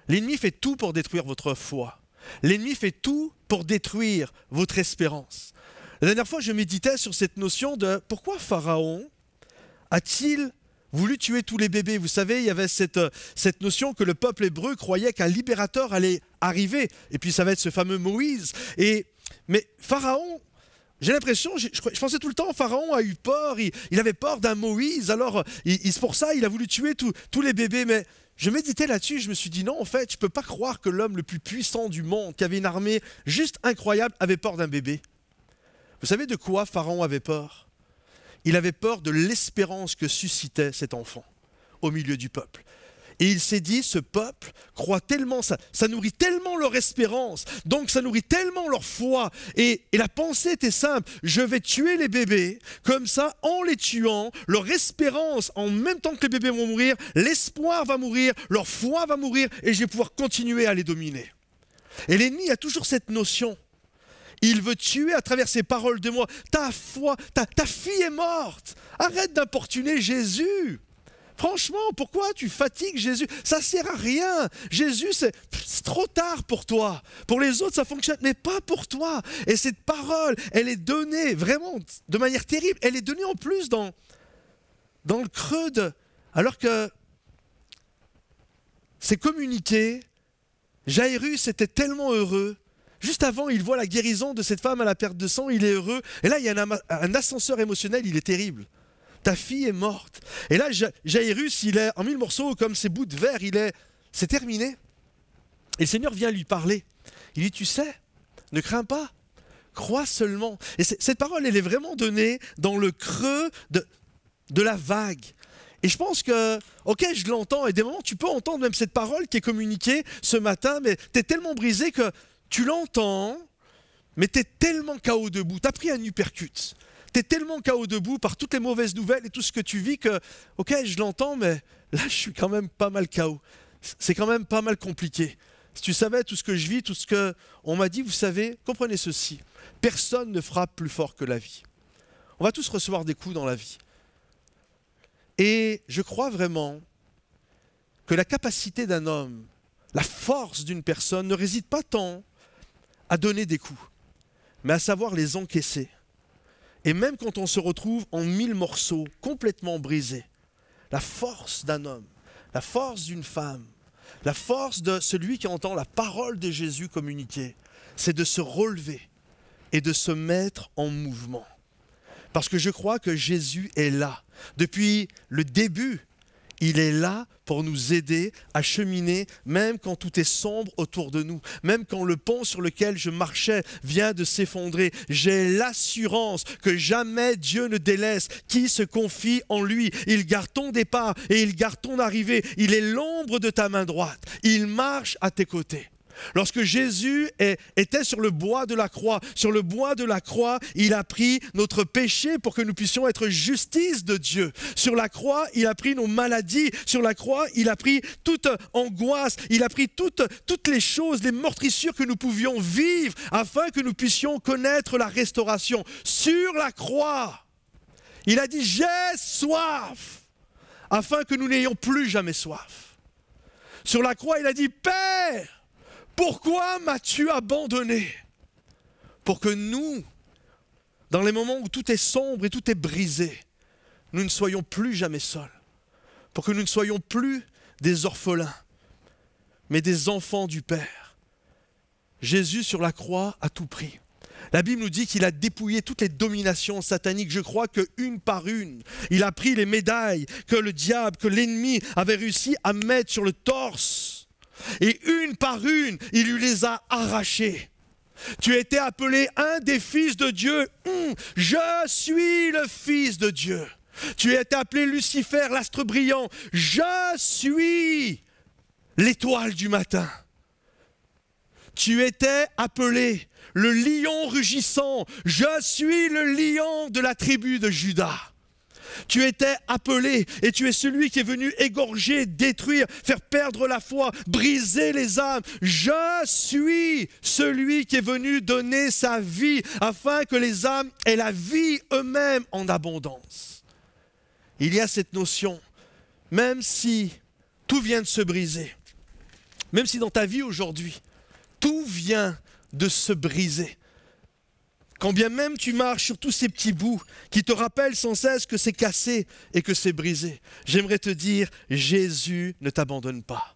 l'ennemi fait tout pour détruire votre foi. L'ennemi fait tout pour détruire votre espérance. La dernière fois, je méditais sur cette notion de pourquoi Pharaon a-t-il voulu tuer tous les bébés? Vous savez, il y avait cette notion que le peuple hébreu croyait qu'un libérateur allait arriver. Et puis ça va être ce fameux Moïse. Mais Pharaon, j'ai l'impression, je pensais tout le temps, Pharaon a eu peur, il avait peur d'un Moïse. Alors, c'est pour ça il a voulu tuer tous les bébés. Mais je méditais là-dessus, je me suis dit non, en fait, je ne peux pas croire que l'homme le plus puissant du monde, qui avait une armée juste incroyable, avait peur d'un bébé. Vous savez de quoi Pharaon avait peur? Il avait peur de l'espérance que suscitait cet enfant au milieu du peuple. Et il s'est dit, ce peuple croit tellement, ça nourrit tellement leur espérance, donc ça nourrit tellement leur foi. Et la pensée était simple, je vais tuer les bébés, comme ça, en les tuant, leur espérance, en même temps que les bébés vont mourir, l'espoir va mourir, leur foi va mourir, et je vais pouvoir continuer à les dominer. Et l'ennemi a toujours cette notion. Il veut tuer à travers ces paroles de moi. Ta foi, ta fille est morte. Arrête d'importuner Jésus. Franchement, pourquoi tu fatigues Jésus? Ça ne sert à rien. Jésus, c'est trop tard pour toi. Pour les autres, ça fonctionne, mais pas pour toi. Et cette parole, elle est donnée vraiment de manière terrible. Elle est donnée en plus dans le creux de... Alors que c'est communiqué, Jairus était tellement heureux. Juste avant, il voit la guérison de cette femme à la perte de sang, il est heureux. Et là, il y a un ascenseur émotionnel, il est terrible. Ta fille est morte. Et là, Jairus, il est en 1000 morceaux, comme ces bouts de verre, c'est terminé. Et le Seigneur vient lui parler. Il dit, tu sais, ne crains pas, crois seulement. Et cette parole, elle est vraiment donnée dans le creux de la vague. Et je pense que, ok, je l'entends, et des moments, tu peux entendre même cette parole qui est communiquée ce matin, mais tu es tellement brisé que tu l'entends, mais tu es tellement KO debout. Tu as pris un uppercut. Tu es tellement KO debout par toutes les mauvaises nouvelles et tout ce que tu vis que, ok, je l'entends, mais là, je suis quand même pas mal KO. C'est quand même pas mal compliqué. Si tu savais tout ce que je vis, tout ce qu'on m'a dit, vous savez, comprenez ceci. Personne ne frappe plus fort que la vie. On va tous recevoir des coups dans la vie. Et je crois vraiment que la capacité d'un homme, la force d'une personne ne réside pas tant à donner des coups, mais à savoir les encaisser. Et même quand on se retrouve en 1000 morceaux, complètement brisés, la force d'un homme, la force d'une femme, la force de celui qui entend la parole de Jésus communiquer, c'est de se relever et de se mettre en mouvement. Parce que je crois que Jésus est là. Depuis le début, il est là pour nous aider à cheminer, même quand tout est sombre autour de nous, même quand le pont sur lequel je marchais vient de s'effondrer. J'ai l'assurance que jamais Dieu ne délaisse qui se confie en lui. Il garde ton départ et il garde ton arrivée. Il est l'ombre de ta main droite. Il marche à tes côtés. Lorsque Jésus était sur le bois de la croix, il a pris notre péché pour que nous puissions être justice de Dieu. Sur la croix, il a pris nos maladies. Sur la croix, il a pris toute angoisse. Il a pris toutes les choses, les meurtrissures que nous pouvions vivre afin que nous puissions connaître la restauration. Sur la croix, il a dit « J'ai soif » afin que nous n'ayons plus jamais soif. Sur la croix, il a dit « Père » pourquoi m'as-tu abandonné? Pour que nous, dans les moments où tout est sombre et tout est brisé, nous ne soyons plus jamais seuls. Pour que nous ne soyons plus des orphelins, mais des enfants du Père. Jésus sur la croix a tout pris. La Bible nous dit qu'il a dépouillé toutes les dominations sataniques. Je crois qu'une par une, il a pris les médailles que le diable, que l'ennemi avait réussi à mettre sur le torse. Et une par une, il lui les a arrachées. Tu étais appelé un des fils de Dieu. Je suis le fils de Dieu. Tu étais appelé Lucifer, l'astre brillant. Je suis l'étoile du matin. Tu étais appelé le lion rugissant. Je suis le lion de la tribu de Juda. Tu étais appelé et tu es celui qui est venu égorger, détruire, faire perdre la foi, briser les âmes. Je suis celui qui est venu donner sa vie afin que les âmes aient la vie eux-mêmes en abondance. Il y a cette notion, même si tout vient de se briser, même si dans ta vie aujourd'hui, tout vient de se briser, quand bien même tu marches sur tous ces petits bouts qui te rappellent sans cesse que c'est cassé et que c'est brisé, j'aimerais te dire, Jésus ne t'abandonne pas.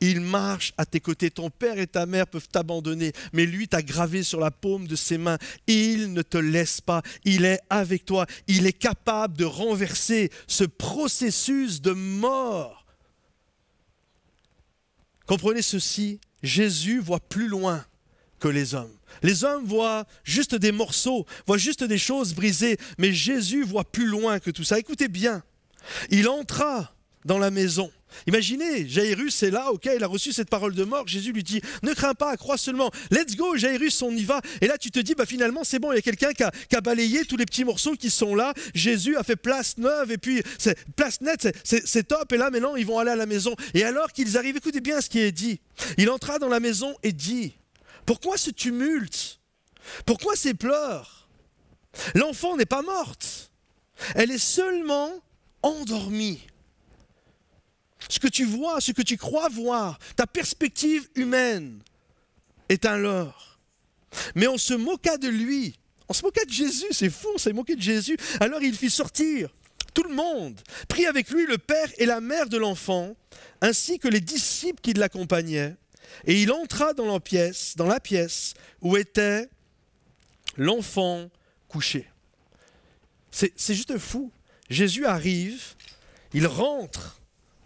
Il marche à tes côtés. Ton père et ta mère peuvent t'abandonner, mais lui t'a gravé sur la paume de ses mains. Il ne te laisse pas. Il est avec toi. Il est capable de renverser ce processus de mort. Comprenez ceci, Jésus voit plus loin que les hommes. Les hommes voient juste des morceaux, voient juste des choses brisées, mais Jésus voit plus loin que tout ça. Écoutez bien, il entra dans la maison. Imaginez, Jairus est là, ok, il a reçu cette parole de mort, Jésus lui dit, ne crains pas, crois seulement, let's go Jairus, on y va. Et là tu te dis, finalement c'est bon, il y a quelqu'un qui a balayé tous les petits morceaux qui sont là, Jésus a fait place neuve, et puis place nette, c'est top, et là maintenant ils vont aller à la maison. Et alors qu'ils arrivent, écoutez bien ce qui est dit, il entra dans la maison et dit, pourquoi ce tumulte? Pourquoi ces pleurs? L'enfant n'est pas morte, elle est seulement endormie. Ce que tu vois, ce que tu crois voir, ta perspective humaine est un leurre. Mais on se moqua de lui, on se moqua de Jésus, c'est fou, on s'est moqué de Jésus. Alors il fit sortir tout le monde, prit avec lui le père et la mère de l'enfant, ainsi que les disciples qui l'accompagnaient, et il entra dans la pièce où était l'enfant couché. C'est juste fou. Jésus arrive, il rentre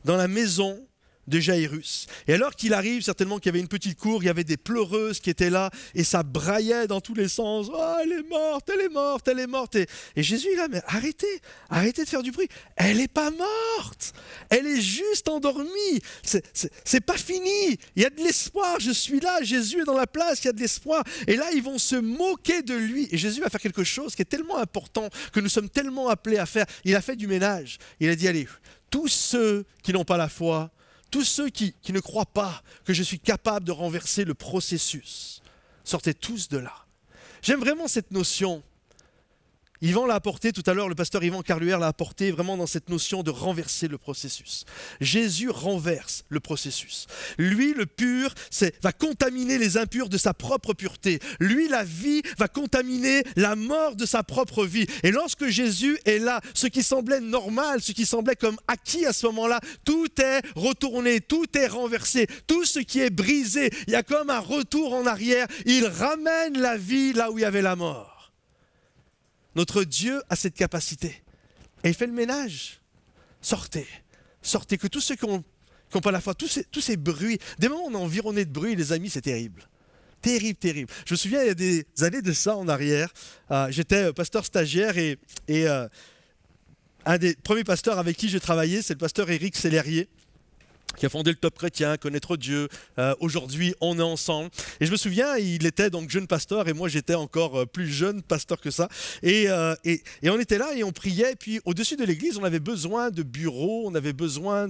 dans la maison de Jairus. Et alors qu'il arrive, certainement qu'il y avait une petite cour, il y avait des pleureuses qui étaient là, et ça braillait dans tous les sens. « Oh, elle est morte, elle est morte, elle est morte !» Et Jésus est là, mais arrêtez de faire du bruit. Elle n'est pas morte, elle est juste endormie. C'est pas fini, il y a de l'espoir, je suis là, Jésus est dans la place, il y a de l'espoir. Et là, ils vont se moquer de lui. Et Jésus va faire quelque chose qui est tellement important, que nous sommes tellement appelés à faire. Il a fait du ménage. Il a dit, allez, tous ceux qui n'ont pas la foi, tous ceux qui ne croient pas que je suis capable de renverser le processus, sortez tous de là. J'aime vraiment cette notion. Yvan l'a apporté tout à l'heure, le pasteur Yvan Carluère l'a apporté vraiment dans cette notion de renverser le processus. Jésus renverse le processus. Lui, le pur, va contaminer les impurs de sa propre pureté. Lui, la vie, va contaminer la mort de sa propre vie. Et lorsque Jésus est là, ce qui semblait normal, ce qui semblait comme acquis à ce moment-là, tout est retourné, tout est renversé, tout ce qui est brisé, il y a comme un retour en arrière. Il ramène la vie là où il y avait la mort. Notre Dieu a cette capacité. Et il fait le ménage. Sortez, sortez, que tous ceux qui n'ont pas la foi, tous ces bruits, des moments où on est environné de bruit, les amis, c'est terrible. Terrible, terrible. Je me souviens, il y a des années de ça en arrière, j'étais pasteur stagiaire et un des premiers pasteurs avec qui j'ai travaillé, c'est le pasteur Éric Sellerier, qui a fondé le Top Chrétien, Connaître Dieu. Aujourd'hui, on est ensemble. Et je me souviens, il était donc jeune pasteur et moi, j'étais encore plus jeune pasteur que ça. Et on était là et on priait. Et puis, au-dessus de l'église, on avait besoin de bureaux, on avait besoin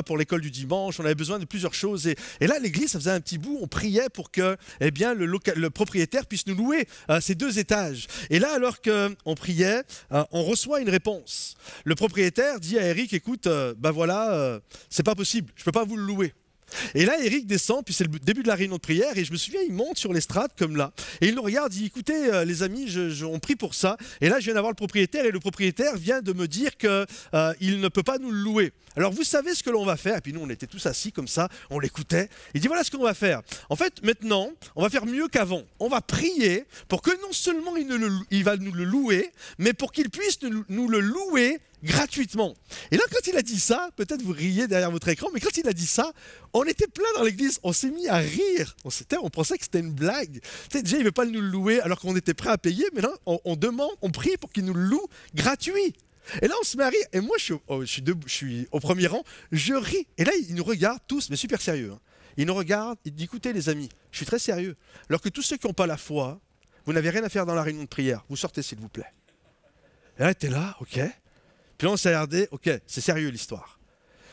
pour l'école du dimanche, on avait besoin de plusieurs choses. Et là, l'église, ça faisait un petit bout, on priait pour que le propriétaire puisse nous louer ces 2 étages. Et là, alors qu'on priait, on reçoit une réponse. Le propriétaire dit à Eric, écoute, c'est pas possible, je ne peux pas vous le louer. Et là, Eric descend, puis c'est le début de la réunion de prière, et je me souviens, il monte sur l'estrade comme là, et il nous regarde, il dit, écoutez les amis, on prie pour ça, et là je viens d'avoir le propriétaire, et le propriétaire vient de me dire qu'il ne peut pas nous le louer. Alors vous savez ce que l'on va faire, et puis nous on était tous assis comme ça, on l'écoutait, il dit voilà ce qu'on va faire. En fait, maintenant, on va faire mieux qu'avant, on va prier pour que non seulement il va nous le louer, mais pour qu'il puisse nous le louer gratuitement. Et là, quand il a dit ça, peut-être vous riez derrière votre écran, mais quand il a dit ça, on était plein dans l'église, on s'est mis à rire. On pensait que c'était une blague. Déjà, il ne veut pas nous le louer alors qu'on était prêt à payer, mais là, on prie pour qu'il nous le loue gratuit. Et là, on se met à rire. Et moi, je suis au premier rang, je ris. Et là, il nous regarde tous, mais super sérieux. Hein. Il nous regarde, il dit, écoutez les amis, je suis très sérieux. Alors que tous ceux qui n'ont pas la foi, vous n'avez rien à faire dans la réunion de prière. Vous sortez, s'il vous plaît. Et là, t'es là, ok. Puis là, on s'est regardé, ok, c'est sérieux l'histoire.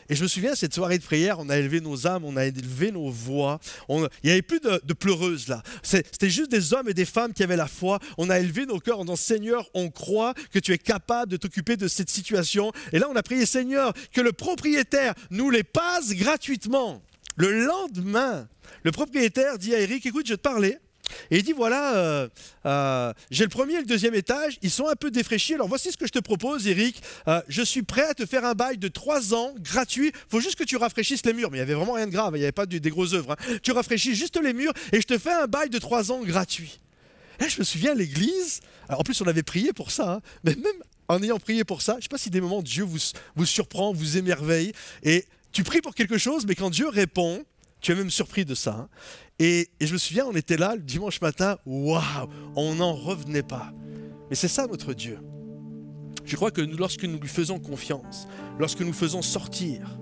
Et je me souviens, cette soirée de prière, on a élevé nos âmes, on a élevé nos voix. Il n'y avait plus de pleureuses là. C'était juste des hommes et des femmes qui avaient la foi. On a élevé nos cœurs en disant, Seigneur, on croit que tu es capable de t'occuper de cette situation. Et là, on a prié, Seigneur, que le propriétaire nous les passe gratuitement. Le lendemain, le propriétaire dit à Eric, écoute, je vais te parler. Et il dit voilà, j'ai le premier et le deuxième étage, ils sont un peu défraîchis, alors voici ce que je te propose Eric, je suis prêt à te faire un bail de 3 ans gratuit, il faut juste que tu rafraîchisses les murs, mais il n'y avait vraiment rien de grave, il n'y avait pas des grosses œuvres, hein. Tu rafraîchis juste les murs et je te fais un bail de 3 ans gratuit. Et là, je me souviens l'église, en plus on avait prié pour ça, hein, mais même en ayant prié pour ça, je ne sais pas si des moments Dieu vous surprend, vous émerveille, et tu pries pour quelque chose, mais quand Dieu répond, tu es même surpris de ça. Hein. Et je me souviens, on était là le dimanche matin, waouh, on n'en revenait pas. Mais c'est ça notre Dieu. Je crois que lorsque nous lui faisons confiance, lorsque nous faisons sortir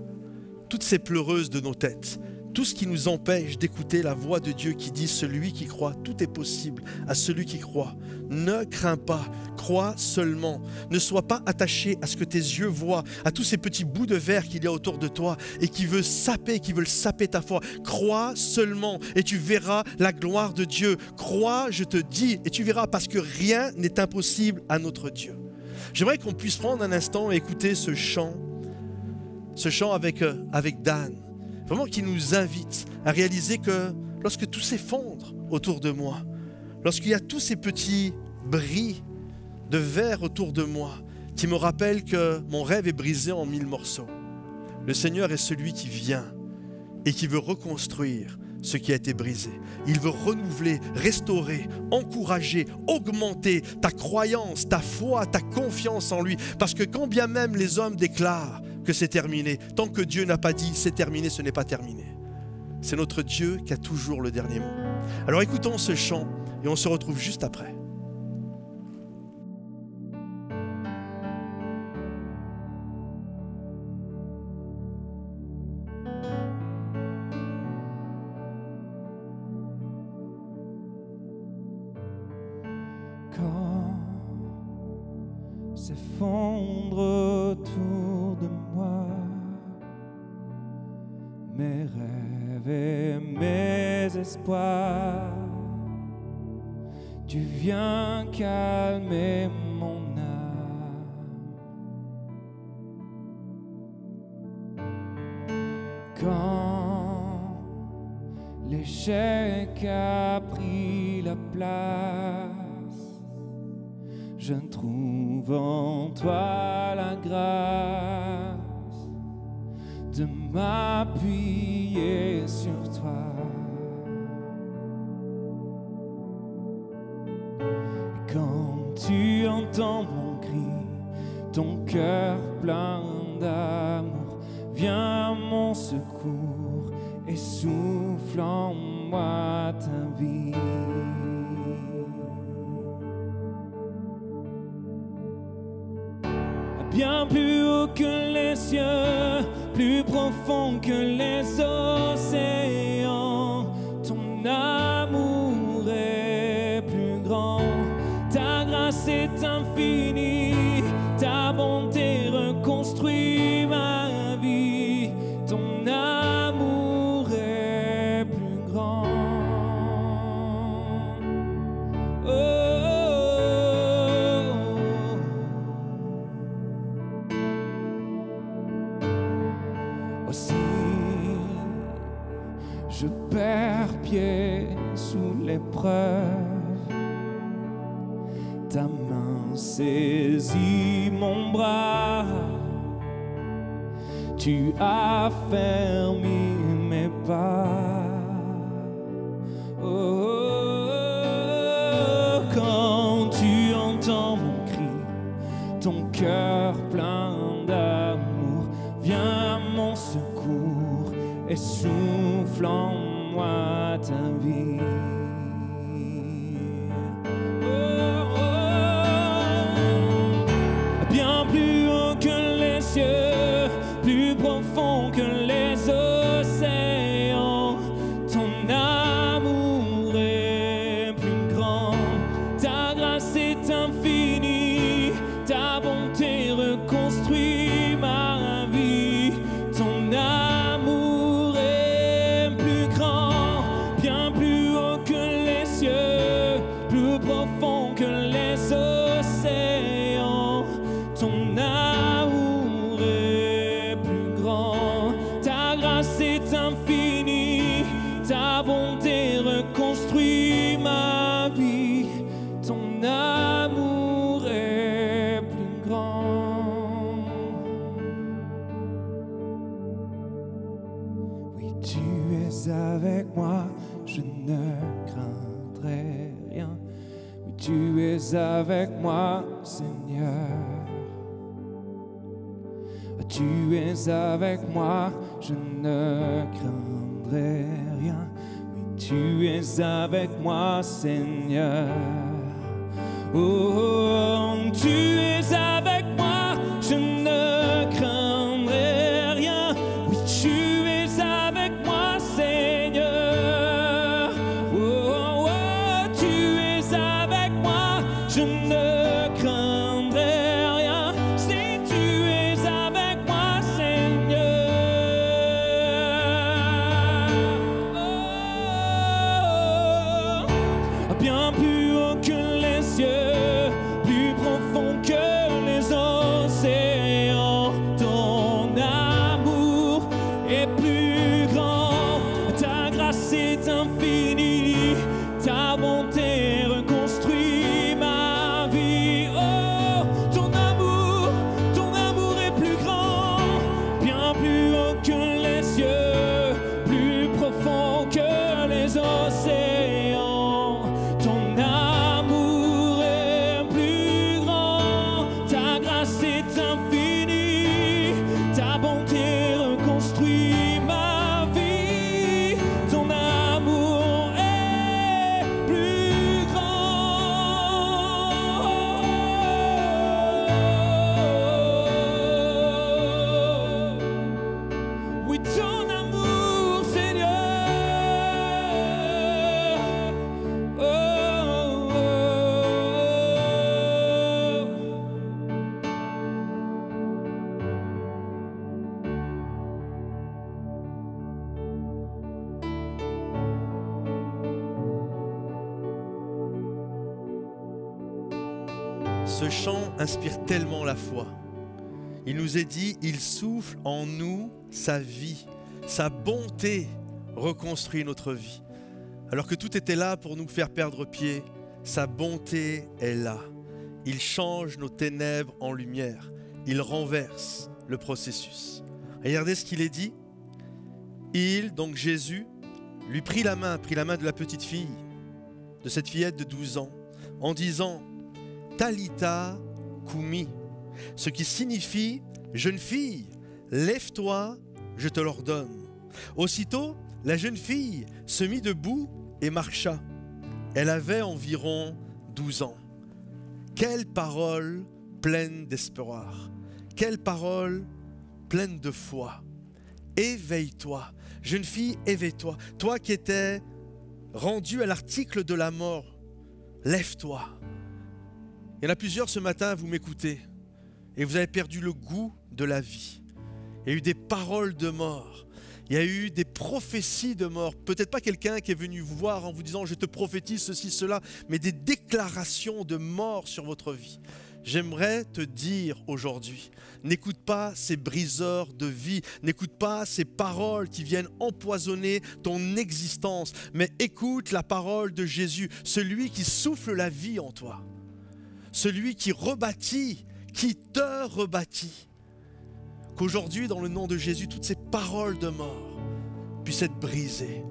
toutes ces pleureuses de nos têtes, tout ce qui nous empêche d'écouter la voix de Dieu qui dit « Celui qui croit, tout est possible à celui qui croit. Ne crains pas, crois seulement. Ne sois pas attaché à ce que tes yeux voient, à tous ces petits bouts de verre qu'il y a autour de toi et qui veulent saper ta foi. Crois seulement et tu verras la gloire de Dieu. Crois, je te dis, et tu verras parce que rien n'est impossible à notre Dieu. » J'aimerais qu'on puisse prendre un instant et écouter ce chant avec Dan. Vraiment qui nous invite à réaliser que lorsque tout s'effondre autour de moi, lorsqu'il y a tous ces petits bris de verre autour de moi qui me rappellent que mon rêve est brisé en 1000 morceaux, le Seigneur est celui qui vient et qui veut reconstruire ce qui a été brisé. Il veut renouveler, restaurer, encourager, augmenter ta croyance, ta foi, ta confiance en lui. Parce que quand bien même les hommes déclarent que c'est terminé, tant que Dieu n'a pas dit c'est terminé, ce n'est pas terminé. C'est notre Dieu qui a toujours le dernier mot. Alors écoutons ce chant et on se retrouve juste après. Quand s'effondre autour de moi mes rêves et mes espoirs, tu viens calmer mon âme. Quand l'échec a pris la place, je trouve en toi la grâce de m'appuyer sur toi. Et quand tu entends mon cri, ton cœur plein d'amour vient à mon secours et souffle en moi ta vie. Bien plus haut que les cieux, plus profond que les océans, ton amour est plus grand, ta grâce est infinie, ta bonté reconstruit ma vie, ton amour est plus grand. Si je perds pied sous l'épreuve, ta main saisit mon bras, tu as fermé mes pas. Oh, quand tu entends mon cri, ton cœur plein d'amour vient à mon secours et souffle en moi ta vie. Bien plus haut que les cieux, plus profond que les océans, ton amour est plus grand, ta grâce est infinie, ta bonté reconstruit ma vie, ton amour est plus grand, bien plus haut que les cieux, plus profond que les océans, ton amour est plus grand, ta grâce est infinie, ta bonté reconstruit ma vie, ton amour est plus grand. Oui, tu es avec moi, je ne craindrai rien. Oui, tu es avec moi, Seigneur. Tu es avec moi, je ne craindrai rien. Oui, tu es avec moi, Seigneur. Oh, tu es avec moi. Ce chant inspire tellement la foi. Il nous est dit, il souffle en nous sa vie, sa bonté reconstruit notre vie. Alors que tout était là pour nous faire perdre pied, sa bonté est là. Il change nos ténèbres en lumière. Il renverse le processus. Regardez ce qu'il est dit. Il, donc Jésus, lui prit la main de la petite fille, de cette fillette de 12 ans, en disant « Talitha Koumi », ce qui signifie « Jeune fille, lève-toi, je te l'ordonne ». Aussitôt, la jeune fille se mit debout et marcha. Elle avait environ 12 ans. Quelle parole pleine d'espoir, quelle parole pleine de foi. Éveille-toi, jeune fille, éveille-toi. Toi qui étais rendu à l'article de la mort, lève-toi. Il y en a plusieurs ce matin, vous m'écoutez, et vous avez perdu le goût de la vie. Il y a eu des paroles de mort. Il y a eu des prophéties de mort. Peut-être pas quelqu'un qui est venu vous voir en vous disant « je te prophétise ceci, cela », mais des déclarations de mort sur votre vie. J'aimerais te dire aujourd'hui, n'écoute pas ces briseurs de vie, n'écoute pas ces paroles qui viennent empoisonner ton existence, mais écoute la parole de Jésus, celui qui souffle la vie en toi, celui qui rebâtit, qui te rebâtit. Qu'aujourd'hui, dans le nom de Jésus, toutes ces paroles de mort puissent être brisées.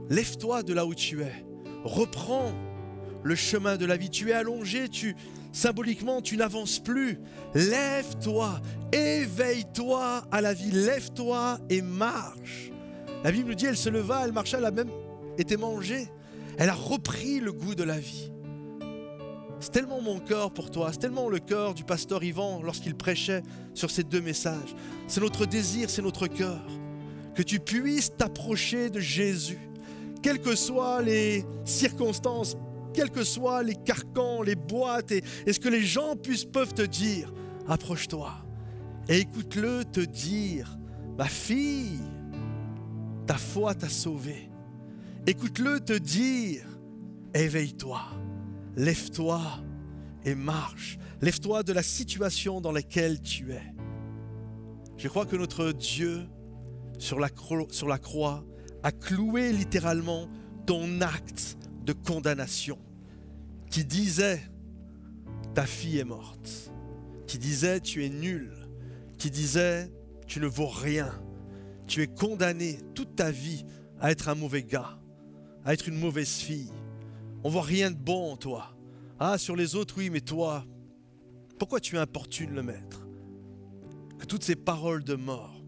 Lève-toi de là où tu es, reprends le chemin de la vie. Tu es allongé, symboliquement, tu n'avances plus. Lève-toi, éveille-toi à la vie, lève-toi et marche. La Bible nous dit, elle se leva, elle marcha, elle a même été mangée. Elle a repris le goût de la vie. C'est tellement mon cœur pour toi, c'est tellement le cœur du pasteur Yvan lorsqu'il prêchait sur ces deux messages. C'est notre désir, c'est notre cœur, que tu puisses t'approcher de Jésus, quelles que soient les circonstances, quels que soient les carcans, les boîtes et ce que les gens peuvent te dire. Approche-toi et écoute-le te dire, ma fille, ta foi t'a sauvée. Écoute-le te dire, éveille-toi. Lève-toi et marche. Lève-toi de la situation dans laquelle tu es. Je crois que notre Dieu, sur la croix, a cloué littéralement ton acte de condamnation qui disait « ta fille est morte », qui disait « tu es nul », qui disait « tu ne vaux rien », tu es condamné toute ta vie à être un mauvais gars, à être une mauvaise fille. On ne voit rien de bon en toi. Ah, sur les autres, oui, mais toi, pourquoi tu importunes le Maître? Que toutes ces paroles de mort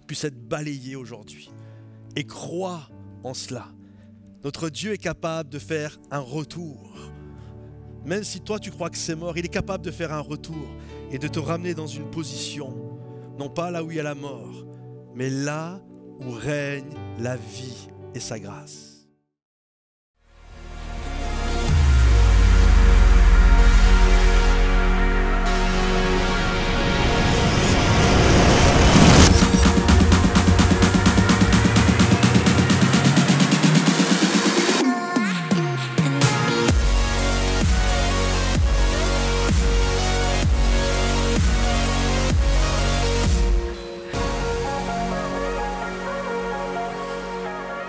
puissent être balayées aujourd'hui. Et crois en cela. Notre Dieu est capable de faire un retour. Même si toi, tu crois que c'est mort, il est capable de faire un retour et de te ramener dans une position, non pas là où il y a la mort, mais là où règne la vie et sa grâce.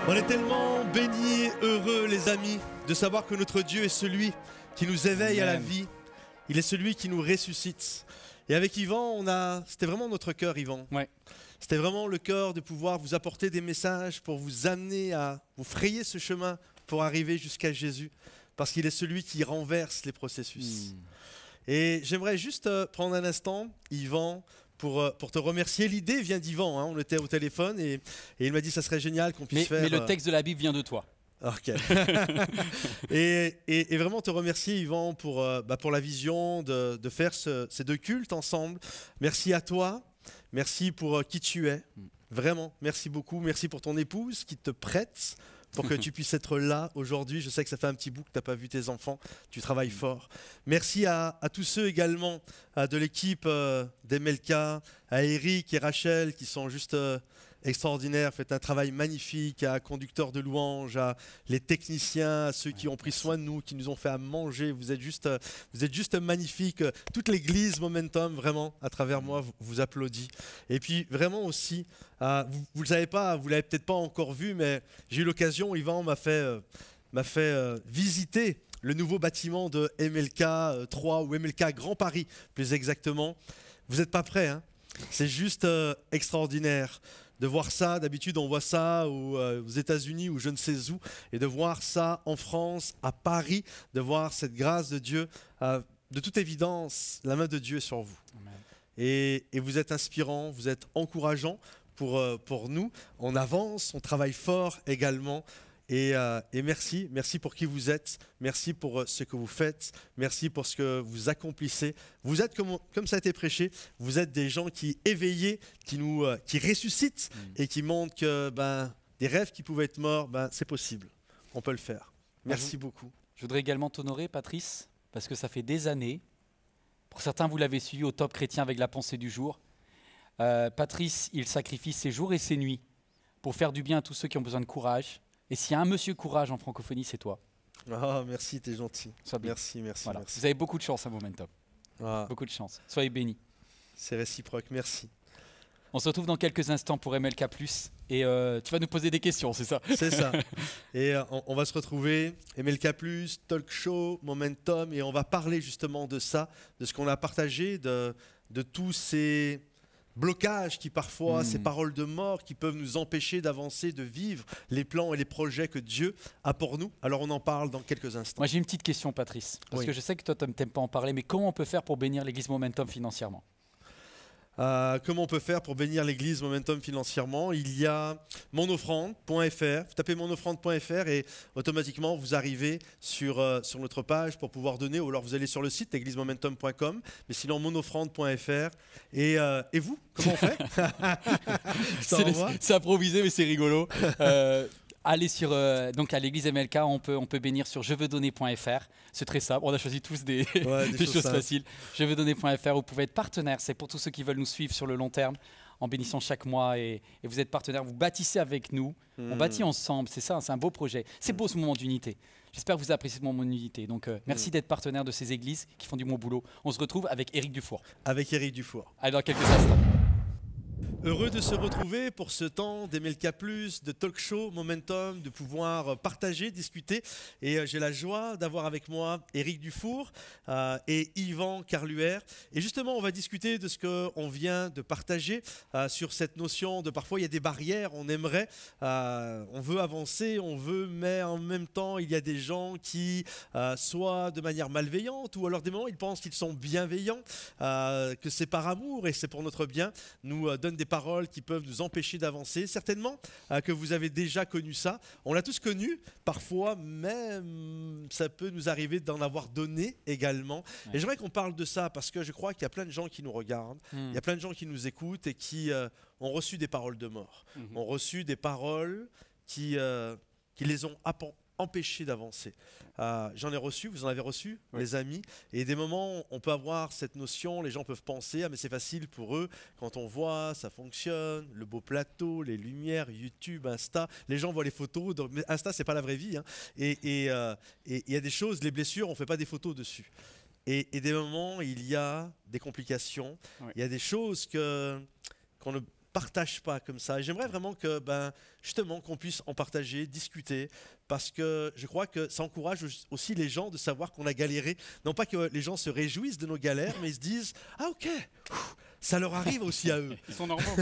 On est tellement bénis et heureux, les amis, de savoir que notre Dieu est celui qui nous éveille à la vie. Il est celui qui nous ressuscite. Et avec Yvan, c'était vraiment notre cœur, Yvan. Ouais. C'était vraiment le cœur de pouvoir vous apporter des messages pour vous amener à vous frayer ce chemin pour arriver jusqu'à Jésus. Parce qu'il est celui qui renverse les processus. Et j'aimerais juste prendre un instant, Yvan, pour te remercier. L'idée vient d'Yvan, hein. On était au téléphone et il m'a dit que ça serait génial qu'on puisse faire... Mais le texte de la Bible vient de toi. Ok. et vraiment te remercier, Yvan, pour la vision de faire ces deux cultes ensemble. Merci à toi, merci pour qui tu es, vraiment, merci beaucoup. Merci pour ton épouse qui te prête pour que tu puisses être là aujourd'hui. Je sais que ça fait un petit bout que tu n'as pas vu tes enfants, tu travailles fort. Merci à tous ceux également de l'équipe d'MLK, à Eric et Rachel qui sont juste extraordinaire, faites un travail magnifique, à conducteurs de louanges, à les techniciens, à ceux qui ont pris soin de nous, qui nous ont fait à manger. Vous êtes juste magnifiques. Toute l'église Momentum, vraiment, à travers moi, vous applaudit. Et puis vraiment aussi, vous ne le savez pas, vous ne l'avez peut-être pas encore vu, mais j'ai eu l'occasion, Yvan m'a fait visiter le nouveau bâtiment de MLK 3 ou MLK Grand Paris, plus exactement. Vous n'êtes pas prêts, hein? C'est juste extraordinaire de voir ça. D'habitude, on voit ça aux États-Unis ou je ne sais où, et de voir ça en France, à Paris, de voir cette grâce de Dieu. De toute évidence, la main de Dieu est sur vous. Et vous êtes inspirant, vous êtes encourageant pour nous. On avance, on travaille fort également. Et merci pour qui vous êtes, merci pour ce que vous faites, merci pour ce que vous accomplissez. Vous êtes, comme ça a été prêché, vous êtes des gens qui éveillés, qui ressuscitent et qui montrent que des rêves qui pouvaient être morts, c'est possible, on peut le faire. Merci beaucoup. Je voudrais également t'honorer, Patrice, parce que ça fait des années, pour certains vous l'avez suivi au Top Chrétien avec la pensée du jour. Patrice, il sacrifie ses jours et ses nuits pour faire du bien à tous ceux qui ont besoin de courage. Et s'il y a un monsieur courage en francophonie, c'est toi. Ah, merci, t'es gentil. Merci. Voilà. Merci. Vous avez beaucoup de chance à Momentum. Beaucoup de chance. Soyez bénis. C'est réciproque, merci. On se retrouve dans quelques instants pour MLK+. Et tu vas nous poser des questions, c'est ça? C'est ça. Et on va se retrouver, MLK+, Talk Show, Momentum, et on va parler justement de ça, de ce qu'on a partagé, de tous ces blocages qui parfois, ces paroles de mort qui peuvent nous empêcher d'avancer, de vivre les plans et les projets que Dieu a pour nous. Alors on en parle dans quelques instants. Moi j'ai une petite question, Patrice, parce que je sais que toi tu n'aimes pas en parler, mais comment on peut faire pour bénir l'église Momentum financièrement? Comment on peut faire pour bénir l'église Momentum financièrement? Il y a monoffrande.fr, vous tapez monoffrande.fr et automatiquement vous arrivez sur notre page pour pouvoir donner, ou alors vous allez sur le site églisemomentum.com, mais sinon monoffrande.fr. Et vous, comment on fait? C'est improvisé mais c'est rigolo. Allez sur donc à l'église MLK, on peut bénir sur jeveudonner.fr. C'est très simple. On a choisi tous des choses faciles. Jeveudonner.fr. Vous pouvez être partenaire. C'est pour tous ceux qui veulent nous suivre sur le long terme en bénissant chaque mois. Et vous êtes partenaire. Vous bâtissez avec nous. On bâtit ensemble. C'est ça. C'est un beau projet. C'est beau ce moment d'unité. J'espère que vous appréciez ce moment d'unité. Donc merci d'être partenaire de ces églises qui font du bon boulot. On se retrouve avec Éric Dufour. Avec Éric Dufour. Allez, dans quelques instants. Heureux de se retrouver pour ce temps d'MLK+, de talk show, Momentum, de pouvoir partager, discuter. Et j'ai la joie d'avoir avec moi Éric Dufour et Yvan Carluer. Et justement, on va discuter de ce qu'on vient de partager sur cette notion de parfois il y a des barrières, on aimerait, on veut avancer, on veut, mais en même temps, il y a des gens qui, soit de manière malveillante, ou alors des moments, ils pensent qu'ils sont bienveillants, que c'est par amour et c'est pour notre bien, nous donnent des paroles qui peuvent nous empêcher d'avancer. Certainement que vous avez déjà connu ça. On l'a tous connu. Parfois, même, ça peut nous arriver d'en avoir donné également. Ouais. Et j'aimerais qu'on parle de ça parce que je crois qu'il y a plein de gens qui nous regardent. Il y a plein de gens qui nous écoutent et qui ont reçu des paroles de mort. Ont reçu des paroles qui les ont empêchés d'avancer. J'en ai reçu, vous en avez reçu, les amis. Et des moments, on peut avoir cette notion, les gens peuvent penser, ah mais c'est facile pour eux, quand on voit, ça fonctionne, le beau plateau, les lumières, YouTube, Insta, les gens voient les photos, donc, mais Insta c'est pas la vraie vie. Hein. Et il y a des choses, les blessures, on fait pas des photos dessus. Et des moments, il y a des complications, il y a des choses qu'on ne partage pas comme ça. Et j'aimerais vraiment que, justement, qu'on puisse en partager, discuter, parce que je crois que ça encourage aussi les gens de savoir qu'on a galéré. Non pas que les gens se réjouissent de nos galères, mais ils se disent « Ah ok, ça leur arrive aussi à eux. » Ils sont normaux.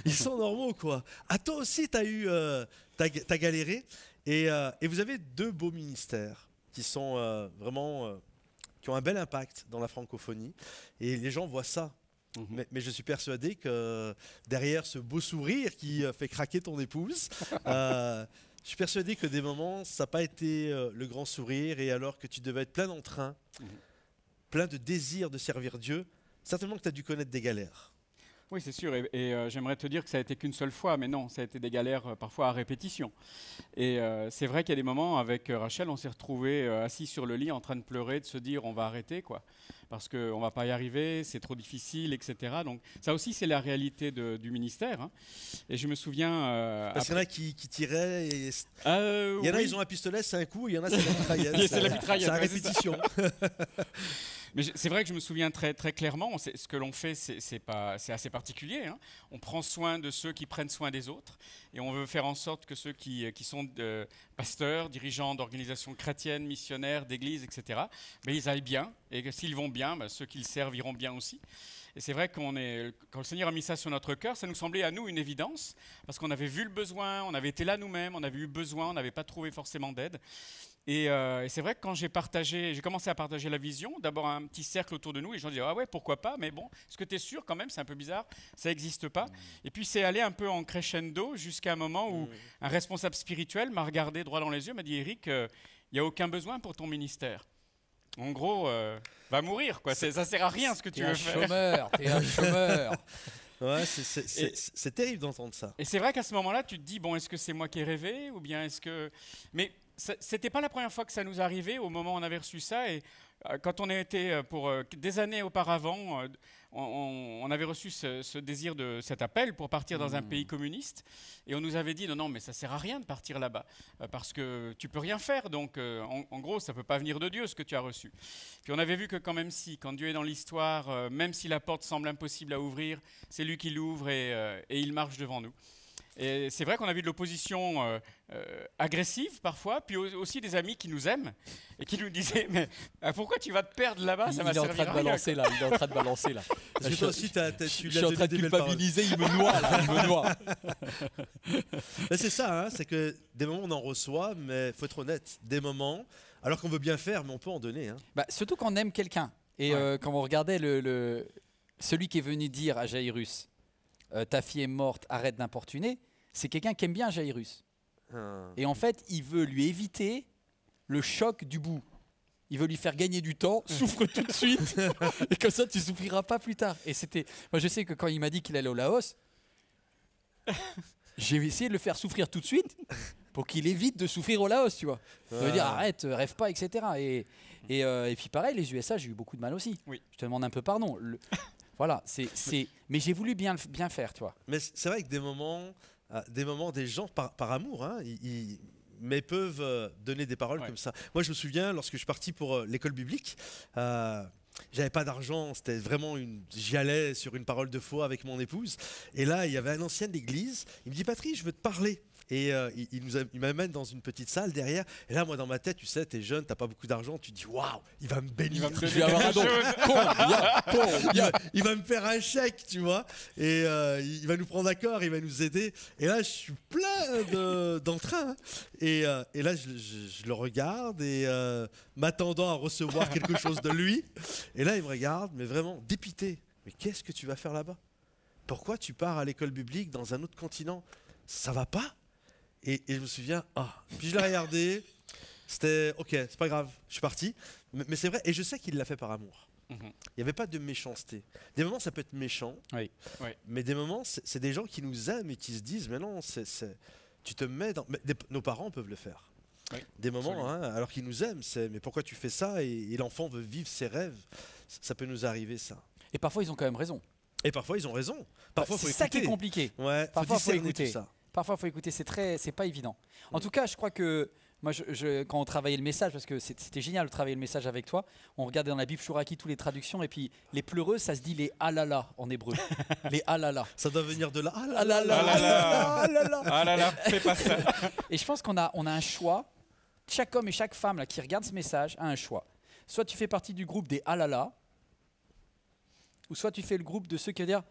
Ils sont normaux, quoi. Ah, toi aussi, t'as galéré. Et vous avez deux beaux ministères qui sont vraiment... qui ont un bel impact dans la francophonie. Et les gens voient ça. Mais je suis persuadé que derrière ce beau sourire qui fait craquer ton épouse, je suis persuadé que des moments, ça n'a pas été le grand sourire, et alors que tu devais être plein d'entrain, plein de désir de servir Dieu, certainement que tu as dû connaître des galères. Oui, c'est sûr. Et j'aimerais te dire que ça a été qu'une seule fois, mais non, ça a été des galères parfois à répétition. Et c'est vrai qu'il y a des moments avec Rachel, on s'est retrouvés assis sur le lit en train de pleurer, de se dire on va arrêter, quoi, parce qu'on ne va pas y arriver, c'est trop difficile, etc. Donc ça aussi, c'est la réalité du ministère. Hein. Et je me souviens... Parce qu'il y en a qui tiraient. Et... il y en a, oui. ils ont un pistolet, c'est un coup, il y en a, c'est la mitraillette. C'est la mitraillette, C'est à ouais, c'est ça. répétition. Mais c'est vrai que je me souviens très, très clairement, ce que l'on fait, c'est assez particulier. Hein. On prend soin de ceux qui prennent soin des autres et on veut faire en sorte que ceux qui sont pasteurs, dirigeants d'organisations chrétiennes, missionnaires, d'églises, etc., mais ils aillent bien et que s'ils vont bien, ceux qui le servent iront bien aussi. Et c'est vrai quand le Seigneur a mis ça sur notre cœur, ça nous semblait à nous une évidence parce qu'on avait vu le besoin, on avait été là nous-mêmes, on avait eu besoin, on n'avait pas trouvé forcément d'aide. Et c'est vrai que quand j'ai commencé à partager la vision, d'abord un petit cercle autour de nous, et les gens disaient ah ouais, pourquoi pas, mais bon, est-ce que tu es sûr quand même, c'est un peu bizarre, ça n'existe pas. Et puis c'est allé un peu en crescendo jusqu'à un moment où un responsable spirituel m'a regardé droit dans les yeux, m'a dit Eric, il n'y a aucun besoin pour ton ministère. En gros, va mourir, quoi. Ça sert à rien ce que tu veux faire. T'es un chômeur. Ouais, c'est terrible d'entendre ça. Et c'est vrai qu'à ce moment-là, tu te dis bon, est-ce que c'est moi qui ai rêvé ou bien est-ce que... Mais c'était pas la première fois que ça nous arrivait au moment où on avait reçu ça. Et quand on a été pour des années auparavant, on avait reçu ce désir de cet appel pour partir dans un pays communiste. Et on nous avait dit non, mais ça sert à rien de partir là-bas parce que tu peux rien faire. Donc en gros, ça peut pas venir de Dieu ce que tu as reçu. Puis on avait vu que quand Dieu est dans l'histoire, même si la porte semble impossible à ouvrir, c'est lui qui l'ouvre et il marche devant nous. Et c'est vrai qu'on a vu de l'opposition agressive parfois, puis aussi des amis qui nous aiment et qui nous disaient mais pourquoi tu vas te perdre là-bas, ça va Il est en servir train de à rien, balancer là. Il est en train de balancer là. Parce que toi aussi, Je suis en train de culpabiliser, il me noie là, il me noie. Mais c'est ça, hein, c'est que des moments on en reçoit, mais faut être honnête, des moments, alors qu'on veut bien faire, mais on peut en donner. Hein. Bah, surtout quand on aime quelqu'un. Et quand on regardait celui qui est venu dire à Jairus, ta fille est morte, arrête d'importuner, c'est quelqu'un qui aime bien Jairus. Et en fait, il veut lui éviter le choc du bout. Il veut lui faire gagner du temps, souffre tout de suite, et comme ça tu souffriras pas plus tard. Et moi je sais que quand il m'a dit qu'il allait au Laos, j'ai essayé de le faire souffrir tout de suite pour qu'il évite de souffrir au Laos, tu vois. Ça veut dire arrête, rêve pas, etc. Et puis pareil, les USA, j'ai eu beaucoup de mal aussi. Oui. Je te demande un peu pardon. Voilà, mais j'ai voulu bien faire, tu vois. Mais c'est vrai que des moments, des gens par amour, hein, mais peuvent donner des paroles comme ça. Moi, je me souviens, lorsque je suis parti pour l'école biblique, j'avais pas d'argent, c'était vraiment j'y allais sur une parole de foi avec mon épouse. Et là, il y avait un ancien de l'église, il me dit Patrick, je veux te parler. Et il m'amène dans une petite salle derrière. Et là, moi, dans ma tête, tu sais, t'es jeune, t'as pas beaucoup d'argent. Tu te dis, waouh, il va me bénir. Je vais avoir un don. Il va me faire un chèque, tu vois. Et il va nous prendre à corps, il va nous aider. Et là, je suis plein d'entrain. Hein. Et là, je le regarde et m'attendant à recevoir quelque chose de lui. Et là, il me regarde, mais vraiment dépité. Mais qu'est-ce que tu vas faire là-bas? Pourquoi tu pars à l'école biblique dans un autre continent? Ça va pas? Et je me souviens, puis je l'ai regardé, c'était ok, c'est pas grave, je suis parti. Mais c'est vrai, et je sais qu'il l'a fait par amour. Il n'y avait pas de méchanceté. Des moments, ça peut être méchant, mais des moments, c'est des gens qui nous aiment et qui se disent, mais non, tu te mets dans... nos parents peuvent le faire. Oui, des moments, hein, alors qu'ils nous aiment, mais pourquoi tu fais ça? Et l'enfant veut vivre ses rêves. Ça peut nous arriver, ça. Et parfois, ils ont quand même raison. Et parfois, ils ont raison. Parfois, c'est ça qui est compliqué. Ouais, parfois, faut écouter. Tout ça. Parfois, il faut écouter. C'est pas évident. En tout cas, je crois que moi, quand on travaillait le message, parce que c'était génial de travailler le message avec toi, on regardait dans la Bible Shuraki toutes les traductions, et puis les pleureux, ça se dit les alala en hébreu. Les alala. Ça doit venir de là. Alala, fais pas ça. Et je pense qu'on a un choix. Chaque homme et chaque femme là, qui regarde ce message a un choix. Soit tu fais partie du groupe des alala, ou soit tu fais le groupe de ceux qui vont dire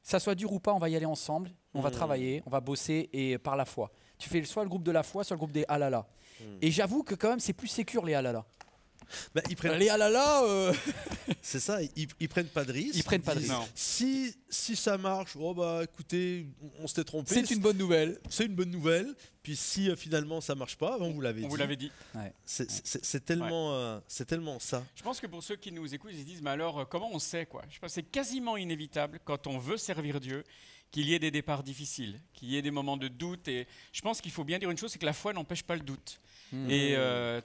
ça soit dur ou pas, on va y aller ensemble, on va travailler, on va bosser et par la foi. Tu fais soit le groupe de la foi, soit le groupe des alala. Et j'avoue que quand même c'est plus sécure les alala. Bah, ils prennent, Allez, ah là là c'est ça, ils prennent pas de risque. Ils prennent pas de disent, risque. Si ça marche, oh bah écoutez, on s'était trompé. C'est une bonne nouvelle. C'est une bonne nouvelle. Puis si finalement ça marche pas, on vous l'avait On dit. vous l'avait dit. C'est tellement, c'est tellement ça. Je pense que pour ceux qui nous écoutent, ils se disent, mais alors comment on sait quoi? Je pense que c'est quasiment inévitable quand on veut servir Dieu qu'il y ait des départs difficiles, qu'il y ait des moments de doute. Et je pense qu'il faut bien dire une chose, c'est que la foi n'empêche pas le doute. Et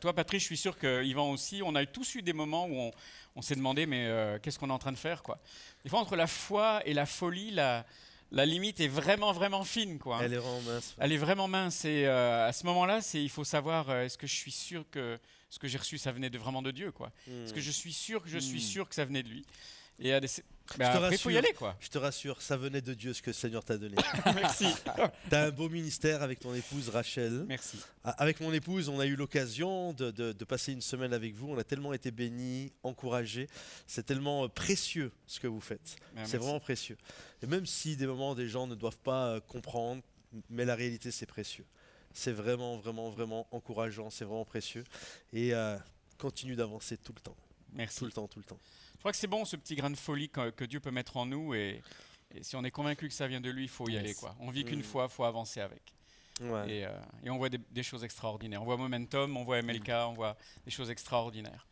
toi, Patrice, je suis sûr que Yvan aussi, on a tous eu des moments où on s'est demandé, mais qu'est-ce qu'on est en train de faire quoi? Des fois, entre la foi et la folie, la limite est vraiment, vraiment fine, quoi. Elle est vraiment mince. Elle est vraiment mince. Et à ce moment-là, il faut savoir, est-ce que je suis sûr que ce que j'ai reçu, ça venait vraiment de Dieu, quoi? Est-ce que je suis sûr que ça venait de lui? Et après, il faut y aller, quoi. Je te rassure, ça venait de Dieu ce que le Seigneur t'a donné. Merci. Tu as un beau ministère avec ton épouse Rachel. Merci. Avec mon épouse, on a eu l'occasion de passer une semaine avec vous. On a tellement été bénis, encouragés. C'est tellement précieux ce que vous faites. C'est vraiment précieux. Et même si des moments, des gens ne doivent pas comprendre, mais la réalité, c'est précieux. C'est vraiment, vraiment, vraiment encourageant. C'est vraiment précieux. Et continue d'avancer tout le temps. Merci. Tout le temps, tout le temps. Je crois que c'est bon, ce petit grain de folie que Dieu peut mettre en nous. Et si on est convaincu que ça vient de lui, il faut y aller, quoi. On vit qu'une fois, il faut avancer avec. Ouais. Et on voit des choses extraordinaires. On voit Momentum, on voit MLK, on voit des choses extraordinaires.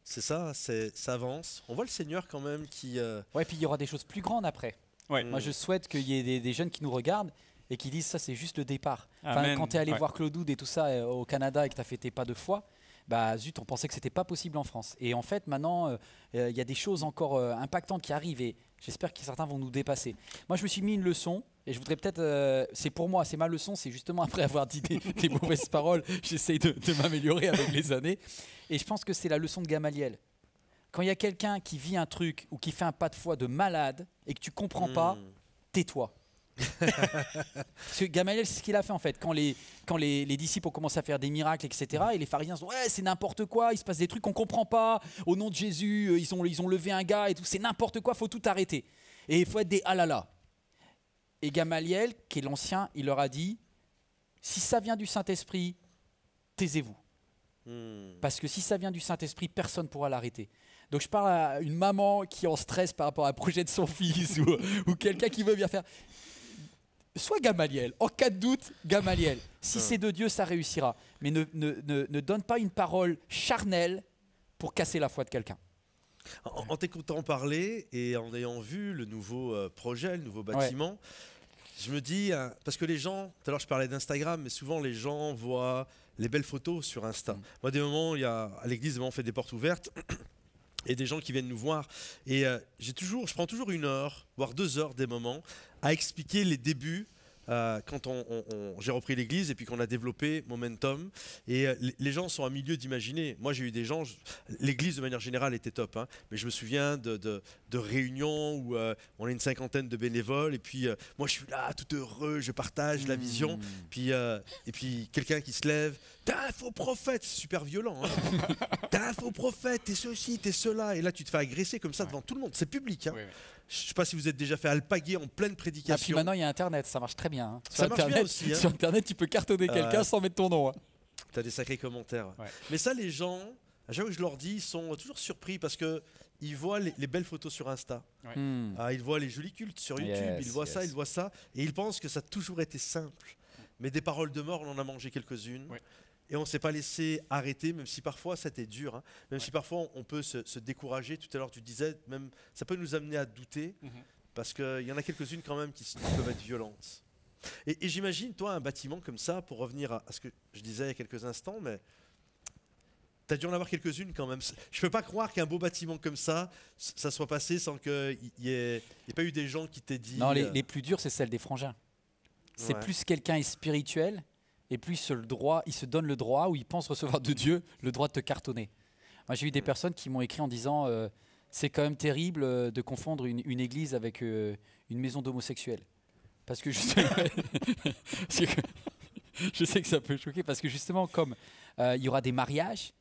C'est ça, ça avance. On voit le Seigneur quand même qui... Ouais, puis il y aura des choses plus grandes après. Ouais. Moi, je souhaite qu'il y ait des jeunes qui nous regardent et qui disent ça, c'est juste le départ. Enfin, Amen. quand tu es allé Ouais. voir Claude Oud et tout ça au Canada et que tu as fait tes pas de foi, bah zut, on pensait que c'était pas possible en France. Et en fait, maintenant, il y a des choses encore impactantes qui arrivent et j'espère que certains vont nous dépasser. Moi, je me suis mis une leçon et je voudrais peut-être, c'est pour moi, c'est ma leçon, c'est justement après avoir dit des mauvaises paroles, j'essaye de m'améliorer avec les années. Et je pense que c'est la leçon de Gamaliel. Quand il y a quelqu'un qui vit un truc ou qui fait un pas de foi de malade et que tu comprends pas, tais-toi. Parce que Gamaliel, c'est ce qu'il a fait en fait. Quand les disciples ont commencé à faire des miracles, etc., et les pharisiens se disent ouais, c'est n'importe quoi, il se passe des trucs qu'on comprend pas. Au nom de Jésus, ils ont levé un gars et tout, c'est n'importe quoi, faut tout arrêter. Et il faut être des ah là là. Et Gamaliel, qui est l'ancien, il leur a dit si ça vient du Saint-Esprit, taisez-vous. Parce que si ça vient du Saint-Esprit, personne ne pourra l'arrêter. Donc je parle à une maman qui est en stress par rapport à un projet de son fils ou quelqu'un qui veut bien faire. Sois Gamaliel. En cas de doute, Gamaliel. Si c'est de Dieu, ça réussira. Mais ne donne pas une parole charnelle pour casser la foi de quelqu'un. En t'écoutant parler et en ayant vu le nouveau projet, le nouveau bâtiment, je me dis, parce que les gens, tout à l'heure je parlais d'Instagram, mais souvent les gens voient les belles photos sur Insta. Moi, des moments, à l'église, on fait des portes ouvertes. Et des gens qui viennent nous voir. Et je prends toujours 1 heure, voire 2 heures des moments, à expliquer les débuts quand j'ai repris l'église et puis qu'on a développé Momentum. Et les gens sont à milieu d'imaginer. Moi, j'ai eu des gens, l'église de manière générale était top, hein, mais je me souviens de réunions où on est une 50aine de bénévoles et puis moi, je suis là, tout heureux, je partage la vision. Et puis quelqu'un qui se lève, t'es un faux prophète, c'est super violent. Hein. T'es un faux prophète, t'es ceci, t'es cela. Et là, tu te fais agresser comme ça devant tout le monde. C'est public. Hein. Oui. Je ne sais pas si vous êtes déjà fait alpaguer en pleine prédication. Ah, puis maintenant, il y a Internet, ça marche très bien. Hein. Ça marche bien aussi, hein. Sur Internet, tu peux cartonner quelqu'un sans mettre ton nom. Hein. Tu as des sacrés commentaires. Ouais. Mais ça, les gens, à chaque fois que je leur dis, ils sont toujours surpris parce qu'ils voient les belles photos sur Insta. Ouais. Ils voient les jolis cultes sur YouTube, ils voient ça, ils voient ça. Et ils pensent que ça a toujours été simple. Mais des paroles de mort, on en a mangé quelques-unes. Ouais. Et on ne s'est pas laissé arrêter, même si parfois c'était dur. Hein. Même si parfois on peut se décourager. Tout à l'heure, tu disais, même, ça peut nous amener à douter. Parce qu'il y en a quelques-unes quand même qui peuvent être violentes. Et j'imagine, toi, un bâtiment comme ça, pour revenir à ce que je disais il y a quelques instants, mais tu as dû en avoir quelques-unes quand même. Je ne peux pas croire qu'un beau bâtiment comme ça soit passé sans qu'il n'y ait pas eu des gens qui t'aient dit... Non, les plus dures, c'est celles des frangins. C'est plus quelqu'un est spirituel et plus il se donne le droit, ou il pense recevoir de Dieu, le droit de te cartonner. Moi, j'ai eu des personnes qui m'ont écrit en disant... c'est quand même terrible de confondre une église avec une maison d'homosexuels. Parce que justement, je sais que ça peut choquer, parce que justement, comme il y aura des mariages,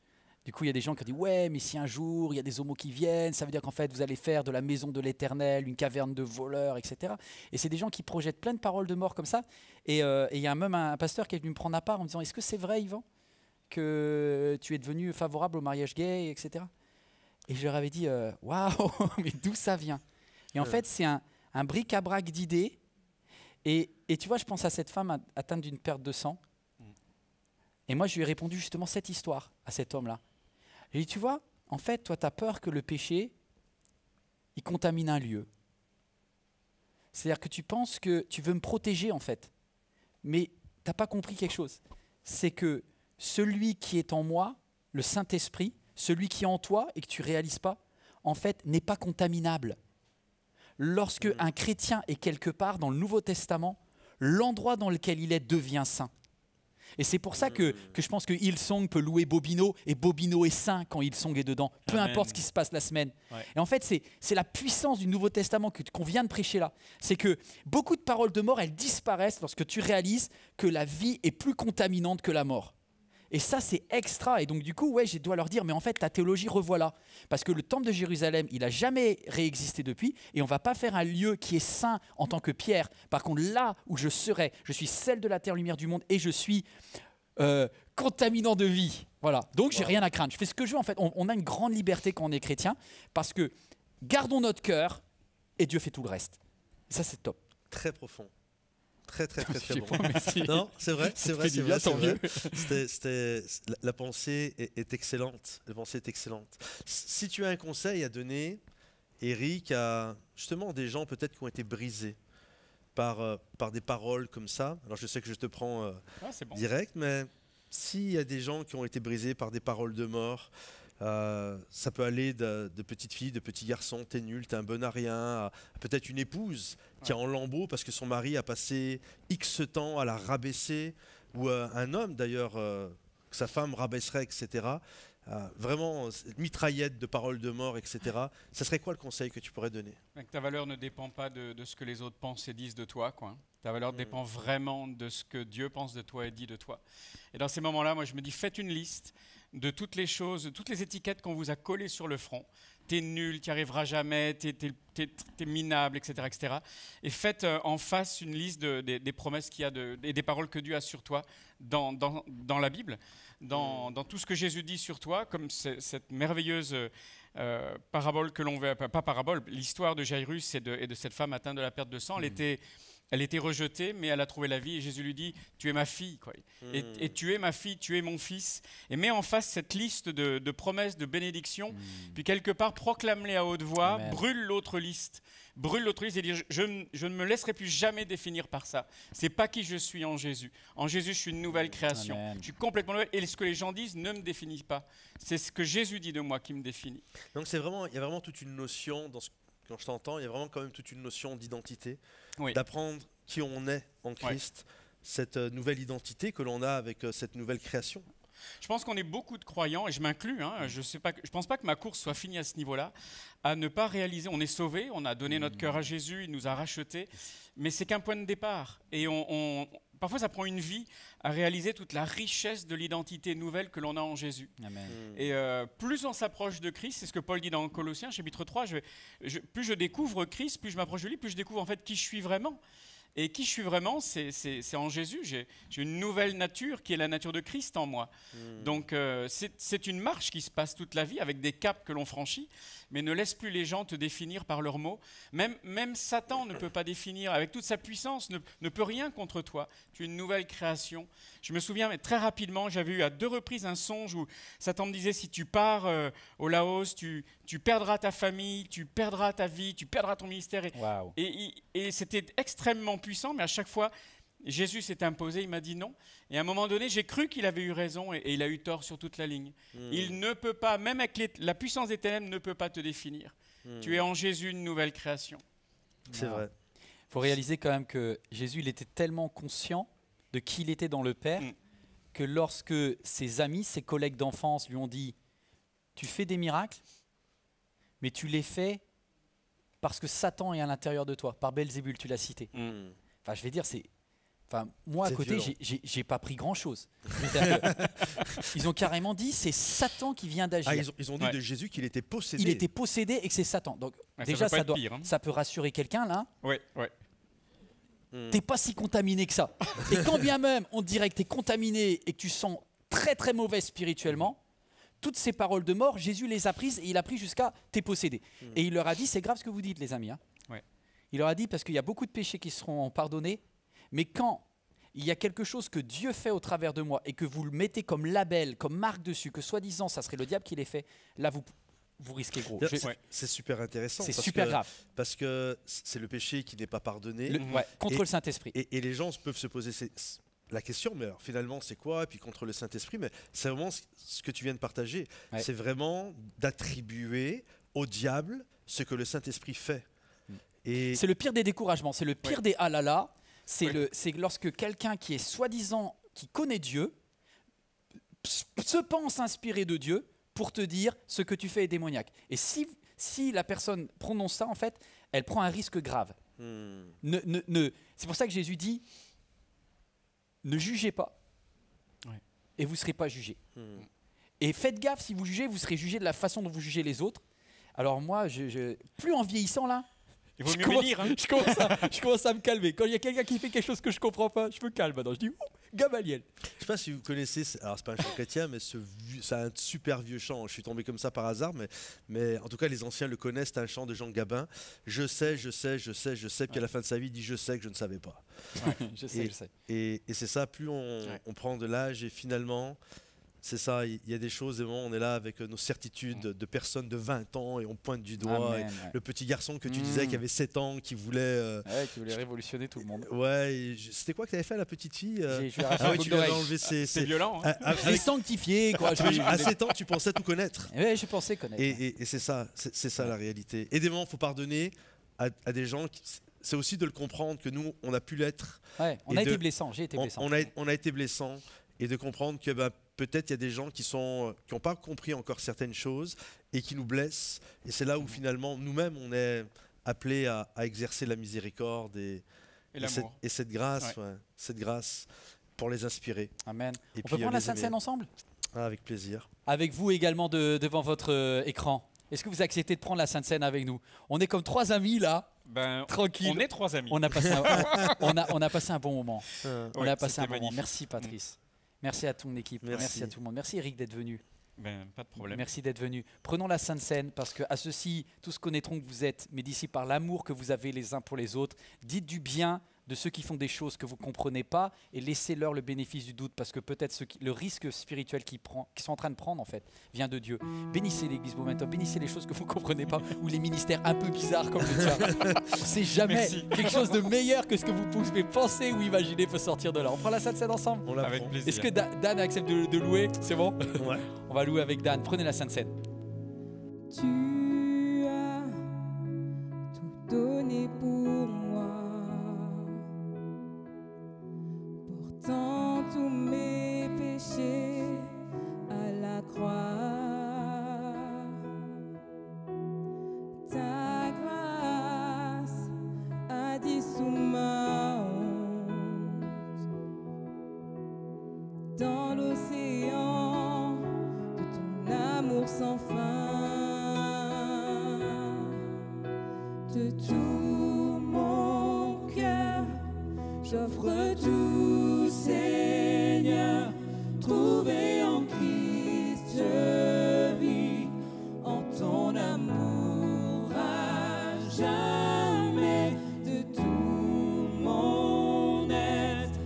du coup, il y a des gens qui disent « Ouais, mais si un jour, il y a des homos qui viennent, ça veut dire qu'en fait, vous allez faire de la maison de l'Éternel, une caverne de voleurs, etc. » Et c'est des gens qui projettent plein de paroles de mort comme ça. Et il y a même un pasteur qui est venu me prendre à part en me disant « Est-ce que c'est vrai, Yvan ? que tu es devenu favorable au mariage gay, etc. Et je leur avais dit, waouh, mais d'où ça vient? Et en fait, c'est un bric-à-brac d'idées. Et tu vois, je pense à cette femme atteinte d'une perte de sang. Et moi, je lui ai répondu justement cette histoire à cet homme-là. J'ai dit, tu vois, en fait, toi, tu as peur que le péché, il contamine un lieu. C'est-à-dire que tu penses que tu veux me protéger, en fait. Mais tu n'as pas compris quelque chose. C'est que celui qui est en moi, le Saint-Esprit, celui qui est en toi et que tu ne réalises pas, en fait, n'est pas contaminable. Lorsque un chrétien est quelque part dans le Nouveau Testament, l'endroit dans lequel il est devient saint. Et c'est pour ça que je pense que Hillsong peut louer Bobino, et Bobino est saint quand Hillsong est dedans, peu importe ce qui se passe la semaine. Ouais. Et en fait, c'est la puissance du Nouveau Testament qu'on vient de prêcher là. C'est que beaucoup de paroles de mort, elles disparaissent lorsque tu réalises que la vie est plus contaminante que la mort. Et ça, c'est extra. Et donc, du coup, ouais, je dois leur dire, mais en fait, ta théologie, revoilà. Parce que le temple de Jérusalem, il n'a jamais réexisté depuis. Et on ne va pas faire un lieu qui est saint en tant que pierre. Par contre, là où je serai, je suis celle de la terre, lumière du monde, et je suis contaminant de vie. Voilà. Donc, j'ai rien à craindre. Je fais ce que je veux. En fait, on a une grande liberté quand on est chrétien. Parce que gardons notre cœur, et Dieu fait tout le reste. Et ça, c'est top. Très profond. Très bon. Non, c'est vrai. La pensée est excellente. La pensée est excellente. Si tu as un conseil à donner, Eric, à justement des gens peut-être qui ont été brisés par des paroles comme ça. Alors je sais que je te prends direct, mais s'il y a des gens qui ont été brisés par des paroles de mort, ça peut aller de petites filles, de petits garçons, t'es nul, t'es un bon à rien, à peut-être une épouse qui est en lambeaux parce que son mari a passé X temps à la rabaisser, ou un homme d'ailleurs, que sa femme rabaisserait, etc. Vraiment, mitraillette de paroles de mort, etc. Ça serait quoi le conseil que tu pourrais donner? Que ta valeur ne dépend pas de ce que les autres pensent et disent de toi, quoi. Ta valeur dépend vraiment de ce que Dieu pense de toi et dit de toi. Et dans ces moments-là, moi je me dis, faites une liste de toutes les choses, de toutes les étiquettes qu'on vous a collées sur le front. T'es nul, t'y arriveras jamais, t'es minable, etc., etc. Et faites en face une liste des promesses qu'il y a et des paroles que Dieu a sur toi dans la Bible, dans tout ce que Jésus dit sur toi, comme cette merveilleuse parabole que l'on veut, pas parabole, l'histoire de Jairus et de cette femme atteinte de la perte de sang. Elle était rejetée, mais elle a trouvé la vie. Et Jésus lui dit, tu es ma fille, quoi. Et tu es ma fille, tu es mon fils. Et mets en face cette liste de promesses, de bénédictions. Puis quelque part, proclame-les à haute voix. Amen. Brûle l'autre liste et dis, je ne me laisserai plus jamais définir par ça. C'est pas qui je suis en Jésus. En Jésus, je suis une nouvelle création. Amen. Je suis complètement nouvelle. Et ce que les gens disent ne me définit pas. C'est ce que Jésus dit de moi qui me définit. Donc il y a vraiment toute une notion quand je t'entends, il y a vraiment quand même toute une notion d'identité, d'apprendre qui on est en Christ, cette nouvelle identité que l'on a avec cette nouvelle création. Je pense qu'on est beaucoup de croyants, et je m'inclus, je ne pense pas que ma course soit finie à ce niveau-là, à ne pas réaliser, on est sauvés, on a donné notre cœur à Jésus, il nous a rachetés, mais c'est qu'un point de départ. Et parfois, ça prend une vie à réaliser toute la richesse de l'identité nouvelle que l'on a en Jésus. Amen. Et plus on s'approche de Christ, c'est ce que Paul dit dans Colossiens, chapitre 3, plus je découvre Christ, plus je m'approche de lui, plus je découvre en fait qui je suis vraiment. Et qui je suis vraiment, c'est en Jésus. J'ai une nouvelle nature qui est la nature de Christ en moi. Donc c'est une marche qui se passe toute la vie avec des caps que l'on franchit, mais ne laisse plus les gens te définir par leurs mots. Même Satan ne peut pas définir, avec toute sa puissance, ne peut rien contre toi. Tu es une nouvelle création. Je me souviens, mais très rapidement, j'avais eu à 2 reprises un songe où Satan me disait, si tu pars au Laos, tu perdras ta famille, tu perdras ta vie, tu perdras ton ministère. Et c'était extrêmement puissant, mais à chaque fois, Jésus s'est imposé, il m'a dit non. Et à un moment donné, j'ai cru qu'il avait eu raison et il a eu tort sur toute la ligne. Il ne peut pas, même avec la puissance des ténèbres, ne peut pas te définir. Tu es en Jésus une nouvelle création. C'est vrai. Il faut réaliser quand même que Jésus, il était tellement conscient de qui il était dans le Père que lorsque ses amis, ses collègues d'enfance lui ont dit « Tu fais des miracles, mais tu les fais parce que Satan est à l'intérieur de toi. » Par Belzébul, tu l'as cité. Enfin, je vais dire, moi, à côté, j'ai pas pris grand-chose. Ils ont carrément dit, c'est Satan qui vient d'agir. Ils ont dit de Jésus qu'il était possédé. Il était possédé et que c'est Satan. Donc déjà, ça peut rassurer quelqu'un, là. T'es pas si contaminé que ça. Et quand bien même, on dirait que t'es contaminé et que tu sens très très mauvaises spirituellement, toutes ces paroles de mort, Jésus les a prises et il a pris jusqu'à t'es possédé. Et il leur a dit, c'est grave ce que vous dites les amis. Hein. Ouais. Il leur a dit, parce qu'il y a beaucoup de péchés qui seront pardonnés, mais quand il y a quelque chose que Dieu fait au travers de moi et que vous le mettez comme label, comme marque dessus, que soi-disant ça serait le diable qui l'ait fait, là vous risquez gros. C'est super intéressant. C'est super grave. Parce que c'est le péché qui n'est pas pardonné. Contre le Saint-Esprit. Et les gens peuvent se poser la question, mais alors finalement c'est quoi? Et puis contre le Saint-Esprit, mais c'est vraiment ce que tu viens de partager. Ouais. C'est vraiment d'attribuer au diable ce que le Saint-Esprit fait. Et C'est le pire des découragements, c'est le pire des ah là là. C'est lorsque quelqu'un qui est soi-disant, qui connaît Dieu, se pense inspiré de Dieu pour te dire ce que tu fais est démoniaque. Et si la personne prononce ça, en fait, elle prend un risque grave. C'est pour ça que Jésus dit, ne jugez pas, et vous ne serez pas jugés. Et faites gaffe, si vous jugez, vous serez jugé de la façon dont vous jugez les autres. Alors moi, plus en vieillissant là, Il vaut mieux me lire. Hein. je commence à me calmer. Quand il y a quelqu'un qui fait quelque chose que je ne comprends pas, je me calme maintenant. Je dis, Gamaliel. je ne sais pas si vous connaissez, alors c'est pas un chant chrétien, mais c'est un super vieux chant. Je suis tombé comme ça par hasard, mais en tout cas les anciens le connaissent. C'est un chant de Jean Gabin. Je sais. Puis à la fin de sa vie, il dit je sais que je ne savais pas. Je sais. Et c'est ça, plus on prend de l'âge et finalement, c'est ça, il y a des choses, et on est là avec nos certitudes de personnes de 20 ans et on pointe du doigt. Amen, le petit garçon que tu disais qui avait 7 ans, qui voulait... qui voulait révolutionner tout le monde. C'était quoi que tu avais fait à la petite fille Je lui ai arraché Ah un oui, bout tu lui avais d'oreille. enlevé C'est violent. Hein. Je l'ai sanctifié, quoi. À 7 ans, tu pensais tout connaître. Ouais, je pensais connaître. Et c'est ça, la réalité. Et des moments, il faut pardonner à des gens c'est aussi de le comprendre que nous, on a pu l'être. Ouais, on a été blessant, j'ai été blessant. On a été blessant et de comprendre que peut-être il y a des gens qui n'ont pas compris encore certaines choses et qui nous blessent. Et c'est là où finalement, nous-mêmes, on est appelés à exercer la miséricorde et l'amour. Et cette grâce pour les inspirer. Amen. Et On puis, peut prendre la les Sainte aimer. Seine ensemble? Avec plaisir. Avec vous également devant votre écran. Est-ce que vous acceptez de prendre la Sainte Seine avec nous? On est comme 3 amis là, tranquille. On est 3 amis. On a passé on a passé un bon moment. On a passé un bon moment. magnifique. Merci Patrice. Merci à ton équipe. Merci. À tout le monde. Merci Eric d'être venu. Pas de problème. Merci d'être venu. Prenons la Sainte Seine parce qu'à ceux-ci, tous connaîtront que vous êtes mes disciples par l'amour que vous avez les uns pour les autres. Dites du bien de ceux qui font des choses que vous ne comprenez pas et laissez-leur le bénéfice du doute parce que peut-être le risque spirituel qu'ils sont en train de prendre en fait vient de Dieu. Bénissez l'Église Momentum, bénissez les choses que vous ne comprenez pas ou les ministères un peu bizarres comme le tien. C'est jamais quelque chose de meilleur que ce que vous pouvez penser ou imaginer peut sortir de là. On prend la Sainte Seine ensemble? On la Avec prend. plaisir. Est-ce que Dan accepte de louer? C'est bon? Ouais. On va louer avec Dan. Prenez la Sainte Seine. Tu as tout donné pour moi, portant tous mes péchés à la croix. Ta grâce a dissous ma honte dans l'océan de ton amour sans fin. De tout mon cœur, j'offre tout, Seigneur. Trouvé en Christ, je vis en ton amour à jamais. De tout mon être,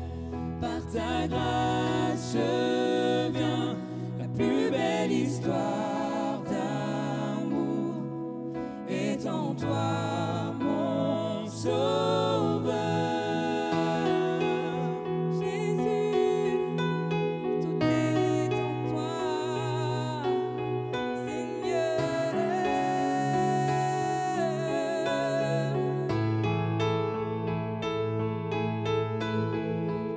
par ta grâce, je viens. La plus belle histoire d'amour est en toi, mon sauveur. Jésus, tout est en toi, Seigneur.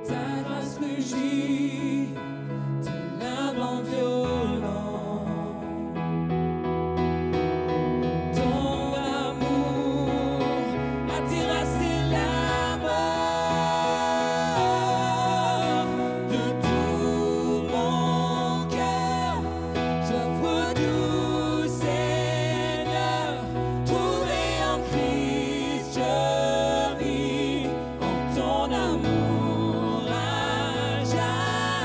Ta grâce rugit, tel un vent violent. Ton amour a terrassé la mort. De tout mon cœur, j'offre tout, Seigneur. Trouvé en Christ, je vis en ton amour à jamais.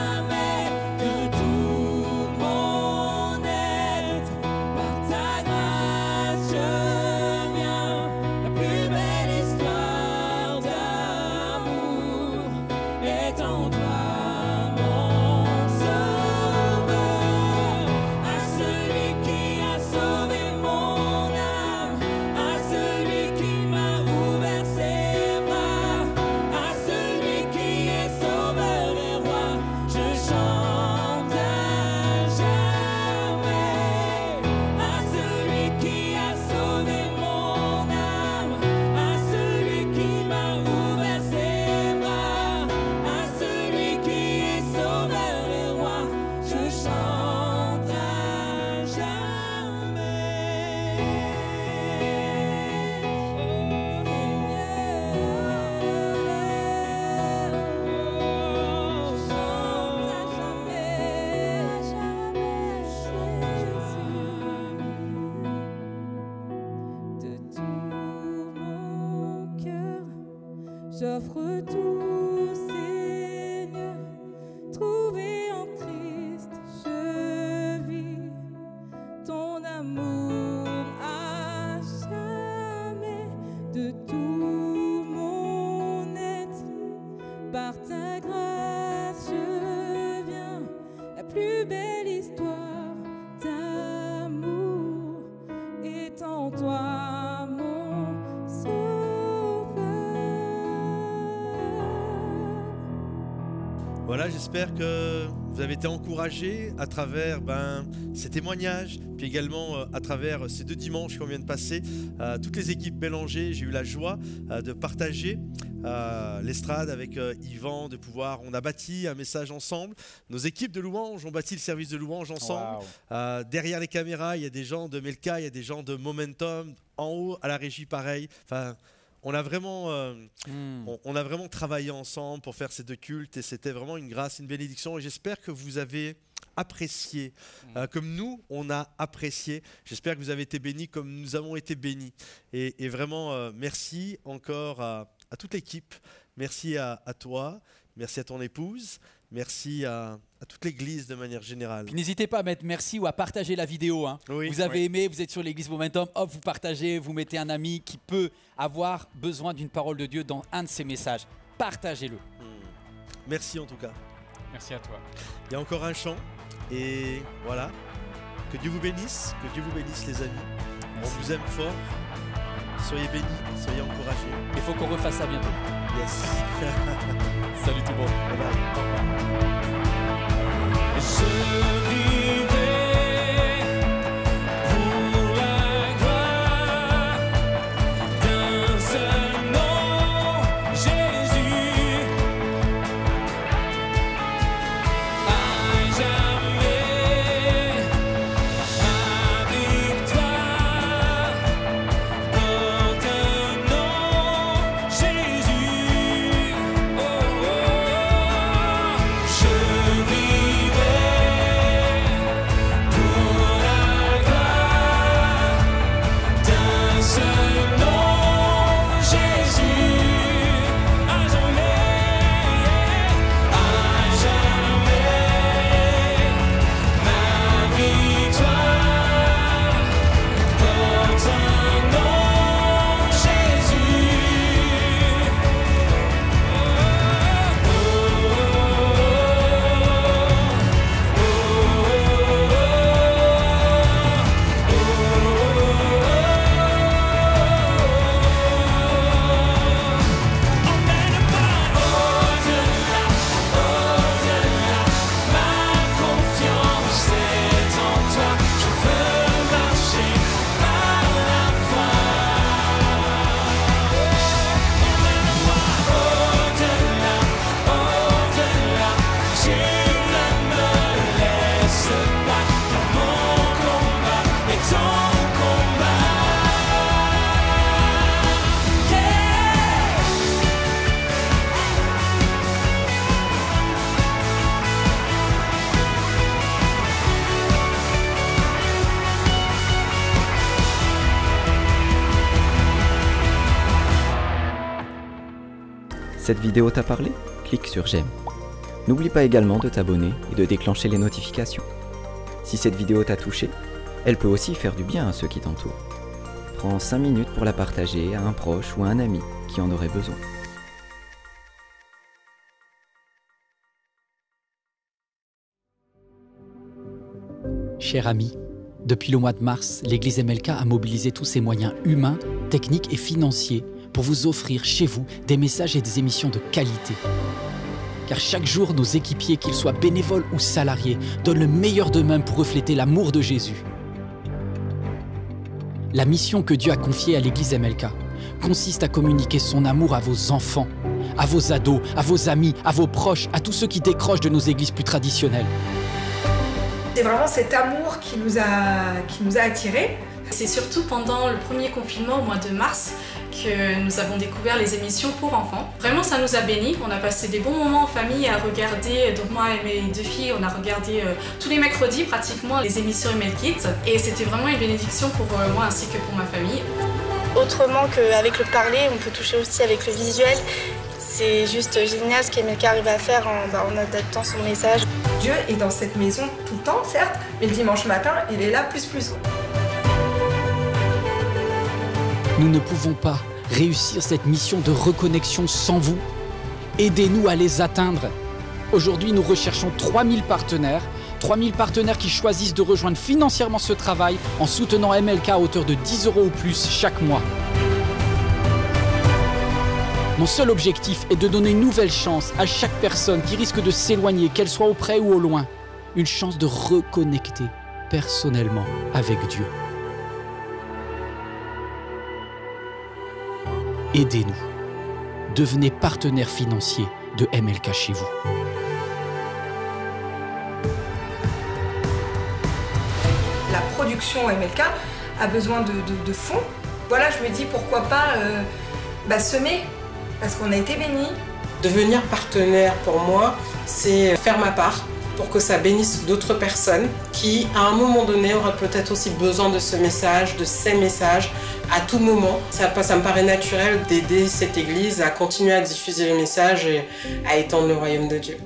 J'offre tout, Seigneur, trouvé en Christ, je vis ton amour à jamais de tout mon être. Par ta grâce, je viens, la plus belle histoire d'amour est en toi, mon sauveur. Voilà, j'espère que vous avez été encouragés à travers ces témoignages, puis également à travers ces 2 dimanches qu'on vient de passer. Toutes les équipes mélangées, j'ai eu la joie de partager l'estrade avec Yvan, on a bâti un message ensemble. Nos équipes de louange ont bâti le service de louange ensemble. Wow. Derrière les caméras, il y a des gens de Melka, il y a des gens de Momentum. En haut, à la régie, pareil. Enfin, on a vraiment travaillé ensemble pour faire ces 2 cultes et c'était vraiment une grâce, une bénédiction. Et j'espère que vous avez apprécié, comme nous, on a apprécié. J'espère que vous avez été bénis comme nous avons été bénis. Et vraiment, merci encore à toute l'équipe. Merci à toi, merci à ton épouse, merci à toute l'église de manière générale. N'hésitez pas à mettre merci ou à partager la vidéo. Hein. Oui, vous avez aimé, vous êtes sur l'église Momentum, hop, vous partagez, vous mettez un ami qui peut avoir besoin d'une parole de Dieu dans un de ses messages. Partagez-le. Merci en tout cas. Merci à toi. Il y a encore un chant et voilà. Que Dieu vous bénisse les amis. Merci. On vous aime fort. Soyez bénis, soyez encouragés. Il faut qu'on refasse ça bientôt. Yes. Salut tout le monde. Bye bye. Je vivrai pour la gloire d'un seul nom, Jésus. À jamais, ma victoire porte un nom, Jésus. Oh, oh, oh. Je vivrai pour la gloire d'un seul nom, Jésus. À jamais, ma victoire porte un nom, Jésus. Cette vidéo t'a parlé? Clique sur j'aime. N'oublie pas également de t'abonner et de déclencher les notifications. Si cette vidéo t'a touché, elle peut aussi faire du bien à ceux qui t'entourent. Prends 5 minutes pour la partager à un proche ou à un ami qui en aurait besoin. Cher ami, depuis le mois de mars, l'église MLK a mobilisé tous ses moyens humains, techniques et financiers pour vous offrir chez vous des messages et des émissions de qualité. Car chaque jour, nos équipiers, qu'ils soient bénévoles ou salariés, donnent le meilleur d'eux-mêmes pour refléter l'amour de Jésus. La mission que Dieu a confiée à l'église MLK consiste à communiquer son amour à vos enfants, à vos ados, à vos amis, à vos proches, à tous ceux qui décrochent de nos églises plus traditionnelles. C'est vraiment cet amour qui nous a attirés. C'est surtout pendant le premier confinement au mois de mars que nous avons découvert les émissions pour enfants. Vraiment, ça nous a bénis. On a passé des bons moments en famille à regarder. Donc moi et mes 2 filles, on a regardé tous les mercredis pratiquement les émissions Email Kids. Et c'était vraiment une bénédiction pour moi ainsi que pour ma famille. autrement qu'avec le parler, on peut toucher aussi avec le visuel. C'est juste génial ce qu'MLK arrive à faire en adaptant son message. Dieu est dans cette maison tout le temps, certes, mais le dimanche matin, il est là plus. Nous ne pouvons pas réussir cette mission de reconnexion sans vous. Aidez-nous à les atteindre. Aujourd'hui, nous recherchons 3000 partenaires. 3000 partenaires qui choisissent de rejoindre financièrement ce travail en soutenant MLK à hauteur de 10 € ou plus chaque mois. Mon seul objectif est de donner une nouvelle chance à chaque personne qui risque de s'éloigner, qu'elle soit auprès ou au loin. Une chance de reconnecter personnellement avec Dieu. Aidez-nous. Devenez partenaire financier de MLK chez vous. La production MLK a besoin de fonds. Voilà, je me dis pourquoi pas semer, parce qu'on a été bénis. Devenir partenaire pour moi, c'est faire ma part pour que ça bénisse d'autres personnes qui, à un moment donné, auraient peut-être aussi besoin de ce message, de ces messages, à tout moment. Ça me paraît naturel d'aider cette église à continuer à diffuser le message et à étendre le royaume de Dieu.